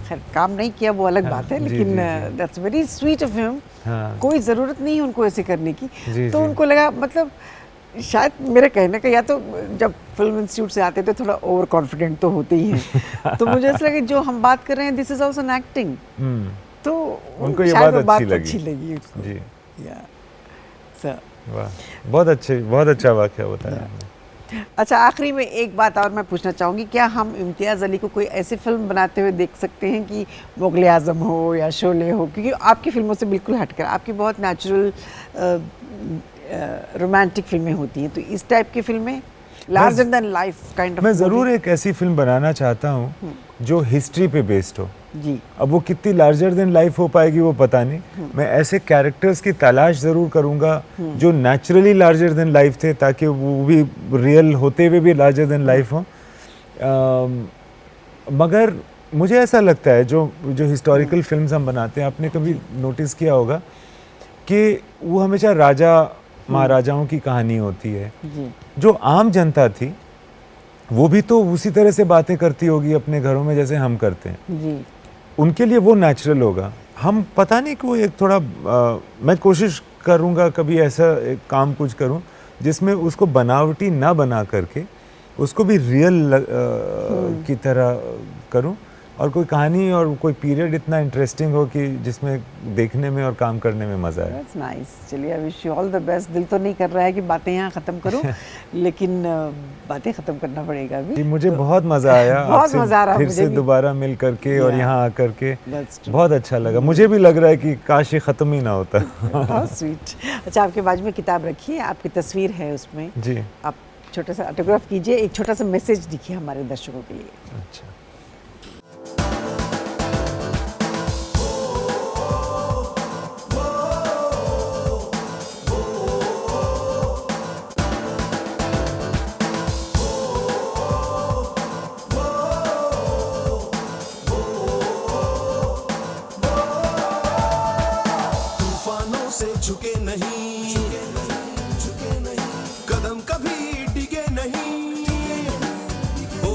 खैर काम नहीं किया वो अलग बात है, जी, लेकिन जी। that's very sweet of him. हाँ। कोई ज़रूरत नहीं है उनको ऐसे करने की। जी, तो जी। उनको लगा, मतलब शायद मेरे कहने का, या तो जब फिल्म इंस्टीट्यूट से आते थे थोड़ा ओवर कॉन्फिडेंट तो होते ही हैं। तो मुझे ऐसा लगा जो हम बात कर रहे हैं this is also an acting. तो उनको ये शायद वो बात अच्छी अच्छी लगी उसको। जी। या सर, वाह, बहुत अच्छा वाक़या बताया आपने। अच्छा आखिरी में एक बात और मैं पूछना चाहूँगी, क्या हम इम्तियाज़ अली को कोई ऐसी फिल्म बनाते हुए देख सकते हैं कि मुग़ल आज़म हो या शोले हो, क्योंकि आपकी फिल्मों से बिल्कुल हटकर आपकी बहुत नेचुरल रोमांटिक फिल्में होती हैं, तो इस टाइप की फिल्में larger than life kind of. मैं ज़रूर एक ऐसी फिल्म बनाना चाहता हूँ जो हिस्ट्री पे बेस्ड हो। जी। अब वो कितनी लार्जर देन लाइफ हो पाएगी वो पता नहीं। मैं ऐसे कैरेक्टर्स की तलाश ज़रूर करूँगा जो नेचुरली लार्जर देन लाइफ थे, ताकि वो भी रियल होते हुए भी लार्जर देन लाइफ हो। मगर मुझे ऐसा लगता है जो हिस्टोरिकल फिल्म्स हम बनाते हैं, आपने कभी नोटिस किया होगा कि वो हमेशा राजा महाराजाओं की कहानी होती है। जी। जो आम जनता थी वो भी तो उसी तरह से बातें करती होगी अपने घरों में जैसे हम करते हैं। जी। उनके लिए वो नेचुरल होगा। हम पता नहीं क्यों एक थोड़ा मैं कोशिश करूँगा कभी ऐसा एक काम कुछ करूँ जिसमें उसको बनावटी ना बना करके उसको भी रियल की तरह करूं और कोई कहानी और कोई पीरियड इतना इंटरेस्टिंग हो कि जिसमें देखने में और काम करने में मज़ा आए। That's nice. चलिए, I wish you all the best. दिल तो नहीं कर रहा है कि बातें यहाँ ख़त्म करूं, लेकिन बातें ख़त्म करना पड़ेगा अभी। जी, मुझे बहुत मज़ा आया बहुत आपसे मज़ा आ रहा फिर मुझे से भी। दोबारा मिल करके और Yeah. यहाँ आकर के That's true. बहुत अच्छा लगा। मुझे भी लग रहा है कि काश ये ख़त्म ही ना होता। बहुत स्वीट। अच्छा, आपके बाजू में किताब रखी है, आपकी तस्वीर है उसमें। जी, आप छोटा सा ऑटोग्राफ कीजिए, एक छोटा सा मैसेज लिखिए हमारे दर्शकों के लिए। अच्छा। तूफानों से झुके नहीं, कदम कभी डिगे नहीं, हो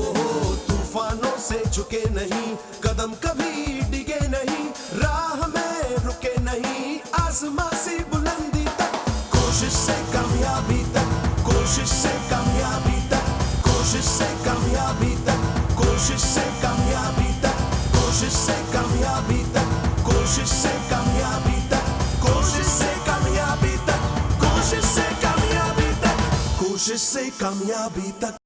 तूफानों से झुके नहीं, कदम कभी डिगे नहीं, राह में रुके नहीं, आसमां सी बुलंदी तक, कोशिश से कामयाबी तक, कोशिश से कामयाबी तक, कोशिश से कामयाबी तक, कोशिश से कामयाबी तक, कोशिश से कामयाबी तक, कोशिश से कामयाबी तक, कोशिश से कामयाबी तक, कोशिश से कामयाबी तक, कोशिश से कामयाबी तक।